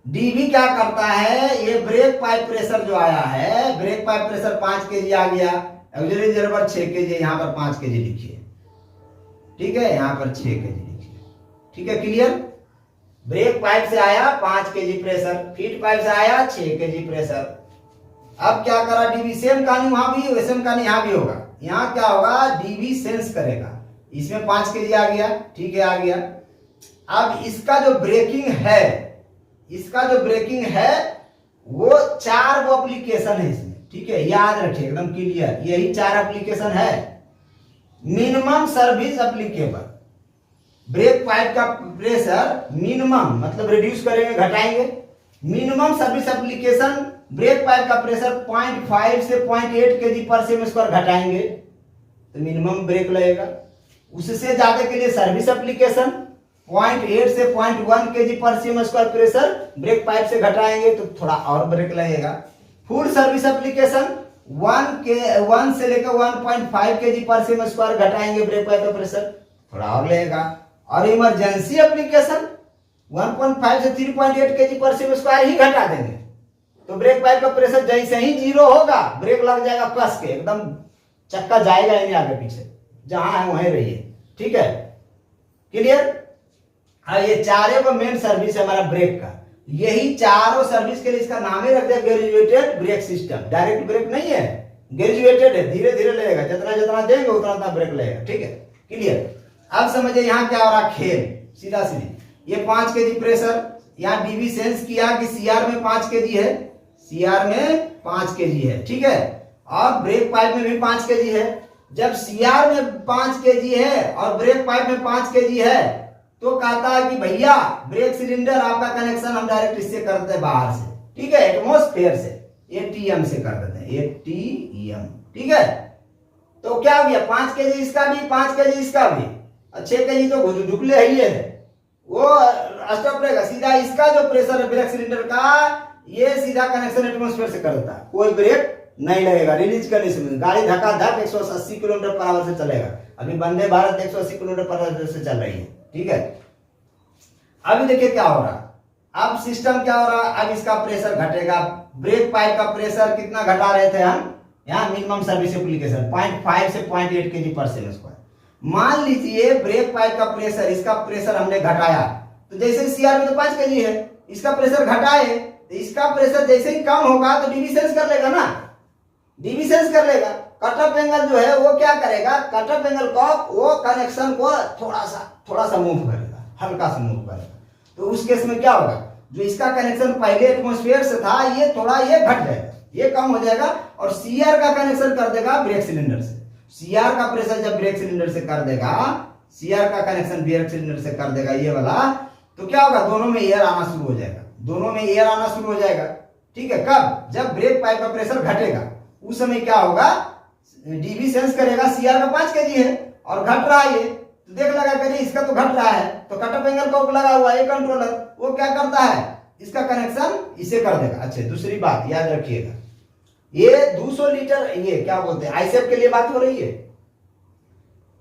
डीबी क्या करता है, ये ब्रेक पाइप प्रेशर जो आया है, ब्रेक पाइप प्रेशर 5 kg आ गया, ऑक्सिलरी रिजर्वर 6 kg, यहाँ पर 5 kg लिखिए। ठीक है, यहाँ पर 6 kg लिखिए। ठीक है, क्लियर। ब्रेक पाइप से आया 5 kg प्रेशर, फीड पाइप से आया 6 kg प्रेशर। अब क्या करा डीबी, सेम कहानी वहां भी, वैसे कहानी यहाँ भी होगा। यहाँ क्या होगा, डीबी सेंस करेगा, इसमें 5 kg आ गया। ठीक है, आ गया। अब इसका जो ब्रेकिंग है, इसका जो ब्रेकिंग है वो 4 वो एप्लीकेशन है इसमें। ठीक है, याद रखिए एकदम क्लियर, यही 4 एप्लीकेशन है। Minimum service applicable, break pipe का प्रेशर मिनिमम मतलब रिड्यूस करेंगे, घटाएंगे। Minimum service application break pipe का प्रेशर 0.5 से 0.8 kg पर सेम स्क्वायर घटाएंगे तो मिनिमम ब्रेक लगेगा। उससे ज्यादा के लिए सर्विस एप्लीकेशन 0.8 से 0.1 kg पर same square pressure break pipe से घटाएंगे तो थोड़ा और ब्रेक लगेगा। फुल सर्विस एप्लीकेशन 1 से लेकर 1.5 kg पर सेम स्क्वायर घटाएंगे ब्रेक पाइप का प्रेशर, थोड़ा और लगेगा। और इमरजेंसी एप्लीकेशन 1.5 से 3.8 kg पर सेम स्क्वायर ही घटा देंगे तो ब्रेक पाइप का प्रेशर जैसे ही 0 होगा ब्रेक लग जाएगा कस के, एकदम चक्का जाएगा ही नहीं आगे पीछे, जहां है वहीं रहिए। ठीक है, क्लियर। हाँ, ये 4 को मेन सर्विस है हमारा ब्रेक का, यही चारों सर्विस के लिए इसका नाम ही रख दिया graduated brake system. Direct brake नहीं है, ग्रेजुएटेड है, धीरे धीरे लगेगा, जितना जितना देंगे उतना उतना ब्रेक लगेगा। ठीक है, क्लियर। अब समझिए यहाँ क्या हो रहा खेल, सीधा सीधी। ये 5 kg प्रेशर, यहाँ डीबी सेंस किया कि सीआर में 5 kg है, सीआर में 5 kg है। ठीक है, और ब्रेक पाइप में भी 5 kg है। जब सीआर में 5 kg है और ब्रेक पाइप में 5 kg है तो कहता है कि भैया ब्रेक सिलेंडर आपका कनेक्शन हम डायरेक्ट इससे करते हैं बाहर से। ठीक है, एटमॉस्फेयर से, एटीएम से कर देते हैं, एटीएम। ठीक है, तो क्या हो गया 5 kg इसका भी, 5 kg इसका भी, 6 kg तो ढुकले ही है, वो स्टॉप रहेगा। सीधा इसका जो प्रेशर है ब्रेक सिलेंडर का, ये सीधा कनेक्शन एटमॉस्फेयर से कर देता है, कोई ब्रेक नहीं लगेगा। रिलीज करने से गाड़ी धक्का धक 180 किलोमीटर पर आवर से चलेगा। अभी Vande Bharat 180 kilometre per hour से चल रही है। ठीक है, अभी देखिए क्या हो रहा, अब सिस्टम क्या हो रहा है, अब इसका प्रेशर घटेगा। ब्रेक पाइप का प्रेशर कितना घटा रहे थे हम, यहाँ मिनिमम सर्विस एप्लीकेशन 0.5 से 0.8 kg पर सेकंड स्क्वायर। मान लीजिए ब्रेक पाइप का प्रेशर, इसका प्रेशर हमने घटाया, तो जैसे सीआर में तो 5 kg है, इसका प्रेशर घटाए तो इसका प्रेशर जैसे ही कम होगा तो डीवी सेंस कर लेगा ना, डीवी सेंस कर लेगा। कट ऑफ एंगल जो है वो क्या करेगा, कट ऑफ एंगल को वो कनेक्शन को थोड़ा सा मूव करेगा, हल्का सा मूव करेगा। तो उस केस में क्या होगा, जो इसका कनेक्शन पहले एटमॉस्फेयर से था ये थोड़ा ये घट जाएगा, ये कम हो जाएगा, और सीआर का कनेक्शन कर देगा ब्रेक सिलेंडर से। सीआर का प्रेशर जब ब्रेक सिलेंडर से कर देगा, सीआर का कनेक्शन ब्रेक सिलेंडर से कर देगा ये वाला, तो क्या होगा, दोनों में एयर आना शुरू हो जाएगा, दोनों में एयर आना शुरू हो जाएगा। ठीक है, कब, जब ब्रेक पाइप का प्रेशर घटेगा, उस समय क्या होगा, डीवी सेंस करेगा सीआर का 5 kg है और घट रहा है ये, तो देख लगा करिए इसका तो घट रहा है, तो कट ऑफ एंगल को लगा हुआ है कंट्रोलर, वो क्या करता है, इसका कनेक्शन इसे कर देगा। अच्छा, दूसरी बात याद रखिएगा, ये 200 लीटर, ये क्या बोलते हैं, आईसेफ के लिए बात हो रही है।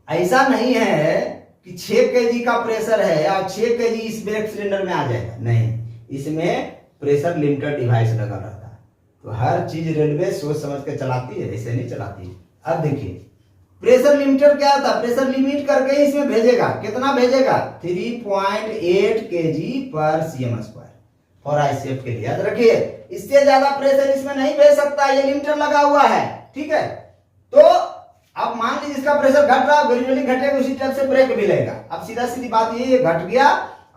ऐसा नहीं है कि 6 kg का प्रेशर है और 6 kg इस ब्रेक सिलेंडर में आ जाएगा, नहीं, इसमें प्रेशर लिमिटर डिवाइस लगा रहता है। तो हर चीज रेलवे सोच समझ के चलाती है, ऐसे नहीं चलाती है। अब देखिए प्रेशर लिमिटर क्या होता है, प्रेशर लिमिट करके इसमें भेजेगा, कितना भेजेगा, 3.8 kg पर cm स्क्वायर फॉर आईसीएफ के लिए, याद रखिए। इससे ज्यादा प्रेशर इसमें नहीं भेज सकता, ये लिमिटर लगा हुआ है। ठीक है, तो अब मान लीजिए इसका प्रेशर घट रहा है, ग्रेजुअली घटेगा, उसी टाइप से ब्रेक भी लेगा। अब सीधा सीधी बात ये घट गया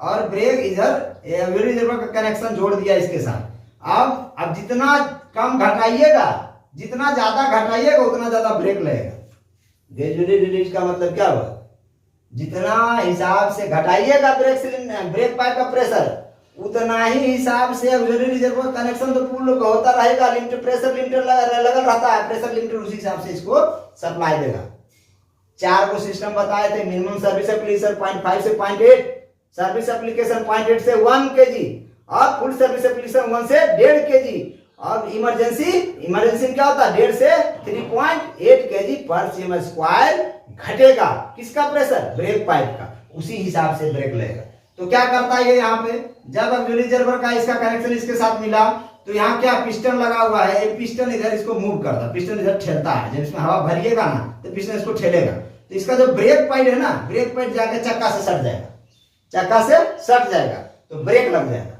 और ब्रेक इधर रिजर्वर का कनेक्शन जोड़ दिया इसके साथ। अब जितना कम घटाइएगा, जितना ज्यादा घटाइएगा उतना ज्यादा ब्रेक लगेगा। ग्रेजुअली रिलीज का मतलब क्या हुआ, जितना हिसाब से घटाइएगा ब्रेक पाइप का प्रेशर, उतना ही हिसाब से ऑक्सिलरी रिजर्वोयर कनेक्शन तो पूर्ण होता रहेगा। लिमिटर प्रेशर लिमिटर लगा रहता है, प्रेशर लिमिटर उसी हिसाब से इसको सप्लाई देगा। 4 को सिस्टम बताए थे, मिनिमम सर्विस एप्लीकेशन 0.5 से 0.8, सर्विस एप्लीकेशन 0.8 से 1 kg, और फुल सर्विस एप्लीकेशन 1 से 1.5 kg, और इमरजेंसी क्या होता है, 1.5 से 3.8 kg पर cm स्क्वायर घटेगा। किसका प्रेशर, ब्रेक पाइप का, उसी हिसाब से ब्रेक लगेगा। तो क्या करता है ये, यहाँ पे जब ऑक्सिलरी रिजर्वर का इसका कनेक्शन इसके साथ मिला, तो यहाँ क्या पिस्टन लगा हुआ है, एक पिस्टन इधर इसको मूव करता है, पिस्टन इधर ठेलता है, जब इसमें हवा भरिएगा ना तो पिस्टन इसको ठेलेगा, तो इसका जो ब्रेक पाइप है ना, ब्रेक पाइप जाके चक्का से सट जाएगा, चक्का से सट जाएगा तो ब्रेक लग जाएगा,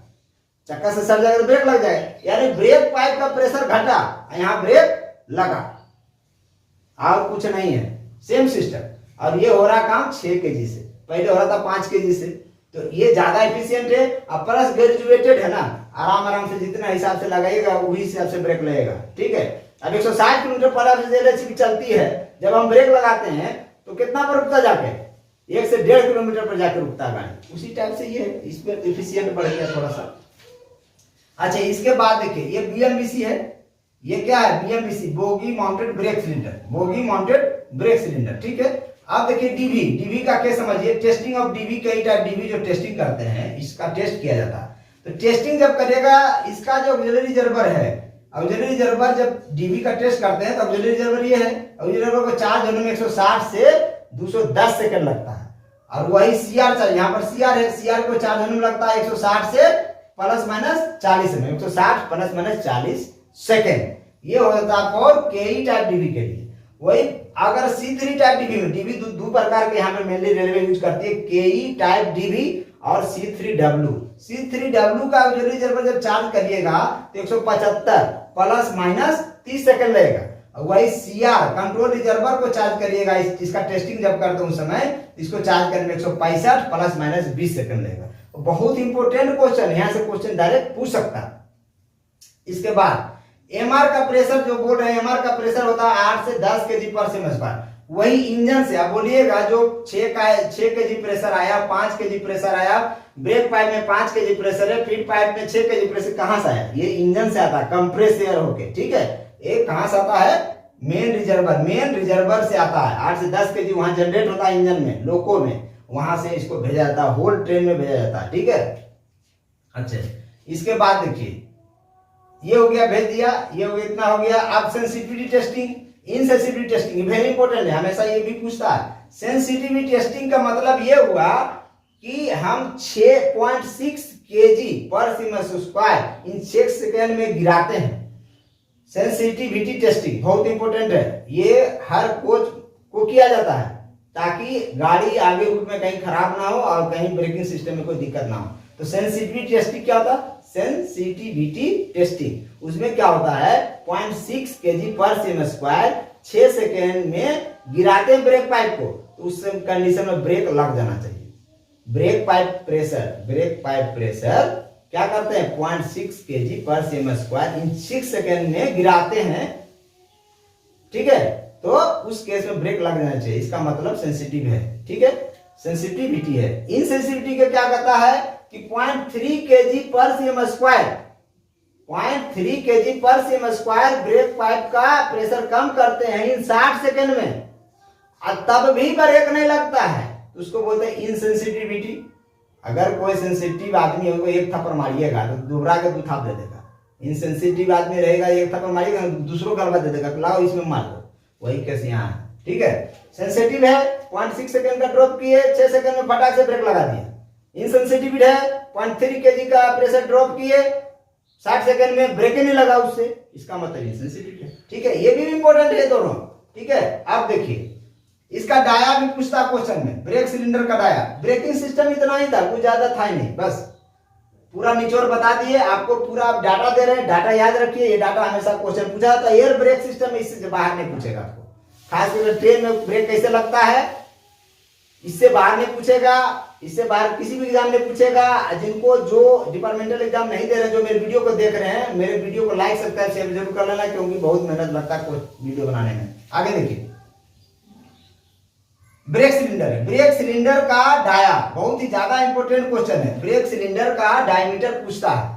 चक्का से सट जाएगा तो ब्रेक लग जाएगा। यानी ब्रेक पाइप का प्रेशर घटा, यहाँ ब्रेक लगा, और कुछ नहीं है, सेम सिस्टम। और ये हो रहा काम 6 kg से, पहले हो रहा था 5 kg से, तो ये ज्यादा एफिशिएंट है, और प्लस ग्रेजुएटेड है ना, आराम से जितना हिसाब से लगाइएगा वही हिसाब से ब्रेक लगेगा। ठीक है, अब 160 किलोमीटर पर आवर चलती है, जब हम ब्रेक लगाते हैं तो कितना पर रुकता जाके, 1 से 1.5 किलोमीटर पर जाकर रुकता है गाड़ी, उसी टाइप से ये इस पे एफिशिएंट बढ़ गया थोड़ा सा। अच्छा, इसके बाद देखिए ये बीएमबीसी है, ये क्या है, BMBC bogie mounted brake cylinder, bogie mounted brake cylinder. ठीक है, आप देखिए डीवी का क्या समझिए, टेस्टिंग ऑफ डीवी, कई टाइप डीवी जो टेस्टिंग करते हैं, इसका टेस्ट किया जाता है। तो टेस्टिंग जब करेगा, इसका जो ऑक्सिलरी रिजर्वर है, ऑक्सिलरी रिजर्वर जब डीवी का टेस्ट करते हैं तो ऑक्सिलरी रिजर्वर ये है, ऑक्सिलरी रिजर्वर को चार्ज होने में 160 से 210 सेकंड लगता है, और वही सीआर चल, यहाँ पर सीआर है, सीआर को चार्ज होने में लगता है 160 से +- 40 में, 160 + -40 सेकंड। ये हो जाता है आपको केई टाइप डीवी के लिए। वही अगर C3 टाइप डीवी में, डीवी दो प्रकार के यहाँ पे मेनली रेलवे यूज करती है, केई टाइप डीवी और C3W। C3W का ऑक्सिलरी रिजर्वर जब चार्ज करिएगा तो 175 ± 30 सेकंड लगेगा। और वही सीआर कंट्रोल रिजर्वर को चार्ज करिएगा, इसका टेस्टिंग जब करते हैं उस समय, इसको चार्ज करने में 165 ± 20 सेकंड लगेगा। बहुत इंपॉर्टेंट क्वेश्चन, यहाँ से क्वेश्चन डायरेक्ट पूछ सकता है। इसके बाद एमआर का प्रेशर जो बोल रहे हैं, एमआर का प्रेशर होता है 8 से 10 kg पर सेकंड स्क्वायर। वही इंजन से आप बोलिएगा जो 6 kg प्रेशर आया, 5 kg प्रेशर आया, ब्रेक पाइप में 5 kg प्रेशर है, फीड पाइप में 6 kg प्रेशर, कहां से आया, ये इंजन से आता है, कंप्रेस एयर होके। ठीक है, एक कहां से आता है, मेन रिजर्वर से आता है। 8 से 10 kg वहां जनरेट होता है इंजन में, लोको में, वहां से इसको भेजा जाता है, होल ट्रेन में भेजा जाता है। ठीक है, अच्छा, इसके बाद देखिए ये हो गया, भेज दिया, ये हो गया, इतना हो गया। अब sensitivity testing, insensitivity testing very important है, हमेसा ये भी पूछता है। सेंसिटिविटी टेस्टिंग का मतलब ये हुआ कि हम 6.6 kg पर सीएम स्क्वायर इन 6 सेकेंड में गिराते हैं। सेंसिटिविटी टेस्टिंग बहुत इंपॉर्टेंट है, ये हर कोच को किया जाता है ताकि गाड़ी आगे रूट में कहीं खराब ना हो और कहीं ब्रेकिंग सिस्टम में कोई दिक्कत ना हो। तो सेंसिटिविटी टेस्टिंग क्या होता है? सेंसिटिविटी टेस्टिंग उसमें क्या होता है 0.6 kg पर सीएम स्क्वायर 6 सेकेंड में गिराते हैं ब्रेक पाइप को, तो उस कंडीशन में ब्रेक लग जाना चाहिए। ब्रेक पाइप प्रेशर क्या करते हैं 0.6 kg पर सीएम स्क्वायर इन 6 सेकेंड में गिराते हैं, ठीक है। तो उस केस में ब्रेक लग जाना चाहिए, इसका मतलब सेंसिटिव है, ठीक है, सेंसिटिविटी है। इनसेंसिटिविटी का क्या कहता है कि 0.3 kg पर सीएम स्क्वायर 0.3 kg पर सीएम स्क्वायर ब्रेक पाइप का प्रेशर कम करते हैं इन 60 सेकेंड में और तब भी ब्रेक नहीं लगता है, तो उसको बोलते हैं इनसेंसिटिविटी। अगर कोई सेंसिटिव आदमी है, एक थप्पड़ मारिएगा तो दोहरा के 2 थाप दे देगा। इनसेंसिटिव आदमी रहेगा, एक थप्पड़ मारिएगा दूसरों गलबा दे देगा, लाओ इसमें मार दो, वही केस यहाँ है, ठीक है। सेंसिटिव है 0.6 सेकंड का ड्रॉप किए 6 सेकंड में फटाक से ब्रेक लगा दिया। इनसेंसिटिव है 0.3 kg का प्रेशर ड्रॉप किए 60 सेकंड में ब्रेक ही नहीं लगा उससे, इसका मतलब इनसेंसिटिव है, ठीक है। ये भी इंपॉर्टेंट है दोनों, ठीक है। अब देखिए इसका डाया भी पूछता क्वेश्चन में, ब्रेक सिलेंडर का डाया। ब्रेकिंग सिस्टम इतना ही था, कुछ ज्यादा था ही नहीं, बस पूरा निचोड़ बता दिए आपको, पूरा आप डाटा दे रहे हैं, डाटा याद रखिए। ये डाटा हमेशा क्वेश्चन पूछा था, एयर ब्रेक सिस्टम इससे बाहर नहीं पूछेगा आपको, खासकर ट्रेन में ब्रेक कैसे लगता है इससे बाहर नहीं पूछेगा, इससे बाहर किसी भी एग्जाम में पूछेगा। जिनको जो डिपार्टमेंटल एग्जाम नहीं दे रहे हैं, जो मेरे वीडियो को देख रहे हैं, मेरे वीडियो को लाइक सब्सक्राइब शेयर जरूर कर लेना, क्योंकि बहुत मेहनत लगता है वीडियो बनाने में। आगे देखिए ब्रेक सिलेंडर है, ब्रेक सिलेंडर का डाया बहुत ही ज्यादा इंपॉर्टेंट क्वेश्चन है। ब्रेक सिलेंडर का डायमीटर पूछता है,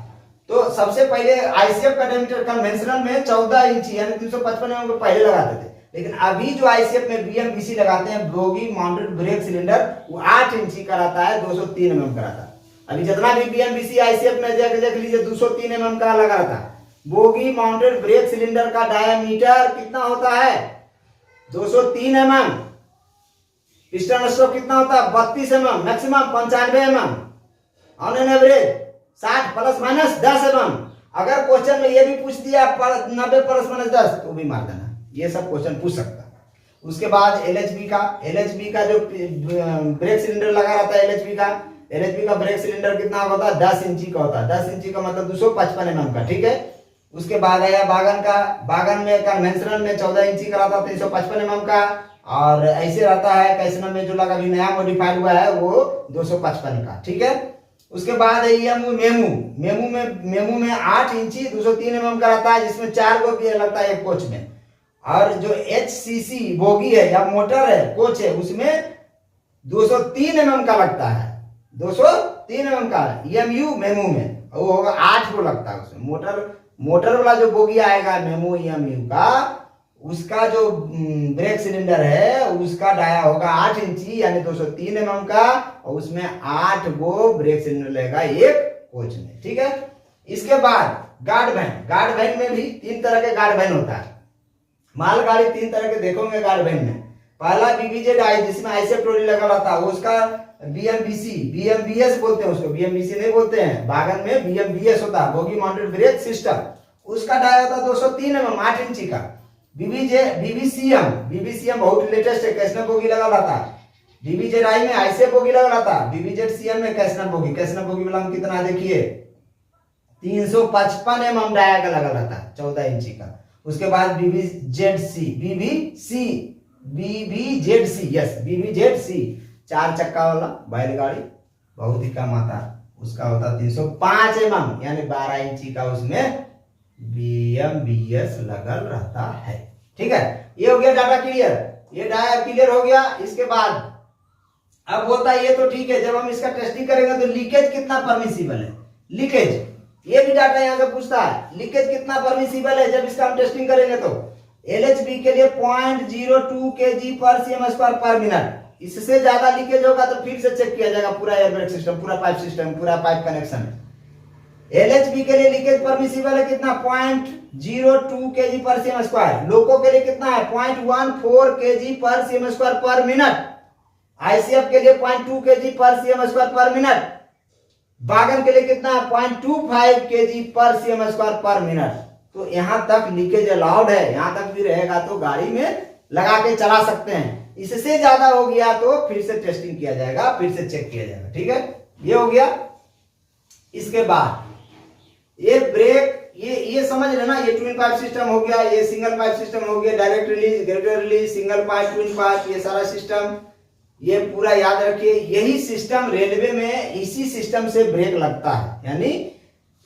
तो सबसे पहले आईसीएफ का डायमीटर कन्वेंशनल में 14 इंची यानी 355 mm को पहले लगाते थे, लेकिन अभी जो आईसीएफ में बीएमबीसी लगाते हैं बोगी माउंटेड ब्रेक सिलेंडर, वो 8 इंची का रहता है, 203 mm का रहता है। अभी जितना भी बीएमबीसी आईसीएफ में देख लीजिए 203 mm का लगा रहता है। बोगी माउंटेड ब्रेक सिलेंडर का डायमीटर कितना होता है 203 mm। पिस्टन स्ट्रोक कितना होता है 32 mm, maximum 95 mm, on an average 60 plus minus 10 mm। अगर क्वेश्चन में ये भी पूछ दिया 90 प्लस माइनस 10 तो भी मार देना, ये सब क्वेश्चन पूछ सकता है। उसके बाद एलएचबी का जो ब्रेक सिलेंडर लगा रहता है एलएचबी का ब्रेक सिलेंडर कितना होता है 10 इंची का होता है, 10 इंची का मतलब 255 mm का, ठीक है। उसके बाद आया बागन में कन्वेंशनल में 14 इंची का रहता है 355 mm का, और ऐसे रहता है कैसनल में जो लगा अभी नया मॉडिफाइड हुआ है वो 255 का, ठीक है। उसके बाद मेमू में 8 इंची 203 mm का रहता है, जिसमें 4 गो गियर लगता है एक कोच में। और जो एचसीसी बोगी है या मोटर है कोच है उसमें 203 mm का लगता है, 203 mm का ईएमयू मेमू में वो होगा 8 गो लगता है उसमें। मोटर वाला जो बोगी आएगा मेमू ईएमयू का, उसका जो ब्रेक सिलेंडर है उसका डाया होगा 8 इंची यानी 203 mm का, और उसमें 8 गो ब्रेक सिलेंडर लगेगा एक कोच में, ठीक है। इसके बाद गार्ड वैन में भी 3 तरह के गार्ड वैन होता है। मालगाड़ी 3 तरह के देखोगे गार्ड वैन में। पहला बीबीजेड जिसमें आईसीएफ ट्रॉली लगा रहता है, उसका बीएमबीएस बोलते हैं उसको, बीएमबीसी नहीं बोलते हैं। बागन में बीएमबीएस होता है, बोगी माउंटेड ब्रेक सिस्टम, उसका डाया होता है 203 mm 8 इंची का। बीबीसीएम बहुत लेटेस्ट है, कैसनल बोगी लगा रहता है। बीबीजेड में आईसीएफ बोगी लगा रहता है, बीबीजेड सीएम में कैसनल बोगी वाला में कितना देखिए 355 mm डाया का लगा रहता है 14 इंची का। उसके बाद बीबीजेडसी 4 चक्का वाला बैलगाड़ी बहुत ही कम आता है, उसका होता है 305 mm यानी 12 इंची का, उसमें बीएमबीएस लगल रहता है, ठीक है। ये हो गया डाटा क्लियर, ये डाटा क्लियर हो गया। इसके बाद अब होता है ये तो ठीक है, जब हम इसका टेस्टिंग करेंगे तो लीकेज कितना परमिसिबल है, लीकेज ये भी डाटा यहां से पूछता है, लीकेज कितना परमिसिबल है जब इसका हम टेस्टिंग करेंगे। तो एलएचबी के लिए 0.02 kg पर सीएम स्क्वायर पर मिनट, इससे ज्यादा लीकेज होगा तो फिर से चेक किया जाएगा पूरा एयर ब्रेक सिस्टम, पूरा पाइप सिस्टम, पूरा पाइप कनेक्शन। एलएचबी के लिए लीकेज परमिसिबल है कितना 0.02 kg पर सीएम स्क्वायर। लोको के लिए कितना है 0.14 kg पर सीएम स्क्वायर पर मिनट। आईसीएफ के लिए 0.2 kg पर सीएम स्क्वायर पर मिनट, वैगन के लिए कितना है 0.25 kg पर सीएम स्क्वायर पर मिनट। तो यहां तक लीकेज अलाउड है, यहां तक भी रहेगा तो गाड़ी में लगा के चला सकते हैं। इससे ज्यादा हो गया तो फिर से टेस्टिंग किया जाएगा, फिर से चेक किया जाएगा। ठीक है, ये हो गया। इसके बाद ये ब्रेक, ये समझ लेना, ये ट्विन पाइप सिस्टम हो गया, ये सिंगल पाइप सिस्टम हो गया, direct release, gradual release, single pipe, twin pipe, ये सारा सिस्टम ये पूरा याद रखिए। यही सिस्टम रेलवे में इसी सिस्टम से ब्रेक लगता है, यानी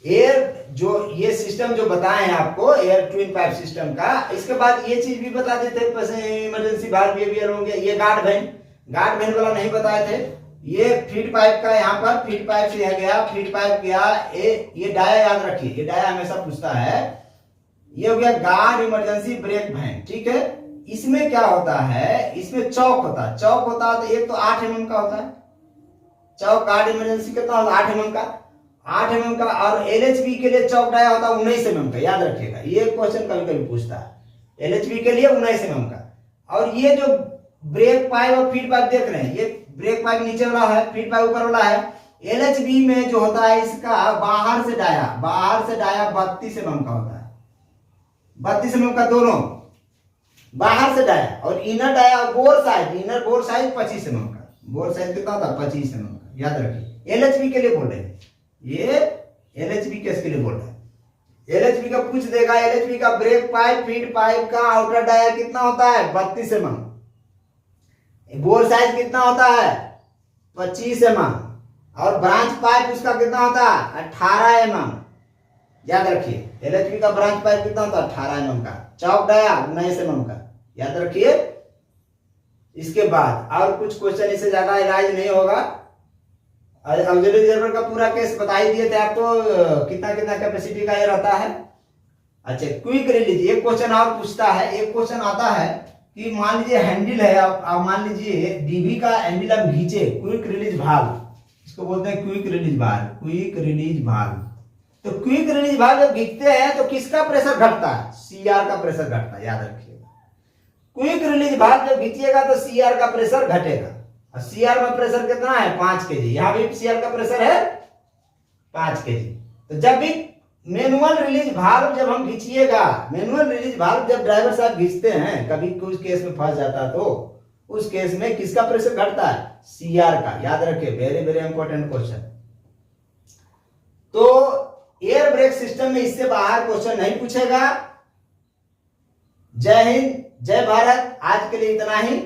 एयर जो ये सिस्टम जो बताए हैं आपको एयर ट्विन पाइप सिस्टम का। इसके बाद ये चीज भी बता देते इमरजेंसी बार बिहेवियर होंगे। ये गार्ड वैन वाला नहीं बताए थे। ये फीड पाइप का, यहाँ पर फीड पाइप से गया, फीड पाइप गया, ये डाया याद रखिए, ये डाया हमेशा पूछता है। ये हो गया गार्ड इमरजेंसी ब्रेक वैन। ठीक है, इसमें क्या होता है, इसमें चौक होता है। चौक होता है तो एक तो 8 mm का होता है चौक, गार्ड इमरजेंसी कितना होता है 8 mm का, 8 mm का। और एलएचबी के लिए चौक डाया होता है 19 mm का, याद रखिएगा, ये क्वेश्चन कभी कभी पूछता है। एलएचबी के लिए 19 mm का। और ये जो ब्रेक पाइप और फीड पाइप देख रहे हैं, ये ब्रेक पाइप नीचे वाला है, फीड पाइप ऊपर वाला है। एलएचबी में जो होता है इसका बाहर से डाया 32 mm का होता है, 32 mm का दोनों बाहर से डाया। और inner dia bore size 25 mm का। बोर साइज कितना होता है 25 mm का, याद रखिए। एलएचबी के लिए बोल रहे हैं, ये एलएचबी केस के लिए बोल रहे हैं। एलएचबी का पूछ देगा, एलएचबी का ब्रेक पाइप फीड पाइप का आउटर डाया कितना होता है 32 mm, बोर साइज कितना होता है 25 mm, और ब्रांच पाइप उसका कितना होता है 18 mm, याद रखिए। एलएचबी का ब्रांच पाइप कितना होता है 18 mm का, चौक डाया 19 mm का, याद रखिए। इसके बाद और कुछ क्वेश्चन इससे ज्यादा इलाज नहीं होगा। ऑक्सिलरी रिजर्वर का पूरा केस बता ही दिए थे आपको, कितना कितना कैपेसिटी का ये रहता है। अच्छा, क्विक रिलीज, एक क्वेश्चन और पूछता है, एक क्वेश्चन आता है कि मान लीजिए हैंडल है, आप मान लीजिए डीवी का हैंडल आप खींचे, क्विक रिलीज भाल्व, इसको बोलते हैं quick release valve, quick release valve. तो क्विक रिलीज भाल्व जब खींचते हैं तो किसका प्रेशर घटता है, सीआर का प्रेशर घटता है, याद रखिएगा। क्विक रिलीज भाल्व जब खींचिएगा तो सीआर का प्रेशर घटेगा। और सीआर में प्रेशर कितना है 5 kg, यहां भी सीआर का प्रेशर है 5 kg। तो जब भी मैनुअल रिलीज भाल्व जब हम खींचिएगा, मैनुअल रिलीज भाल्व जब ड्राइवर साहब खींचते हैं, कभी कुछ केस में फंस जाता तो उस केस में किसका प्रेशर घटता है, सीआर का, याद रखिए। Very very important question. तो एयर ब्रेक सिस्टम में इससे बाहर क्वेश्चन नहीं पूछेगा। जय हिंद, जय भारत। आज के लिए इतना ही।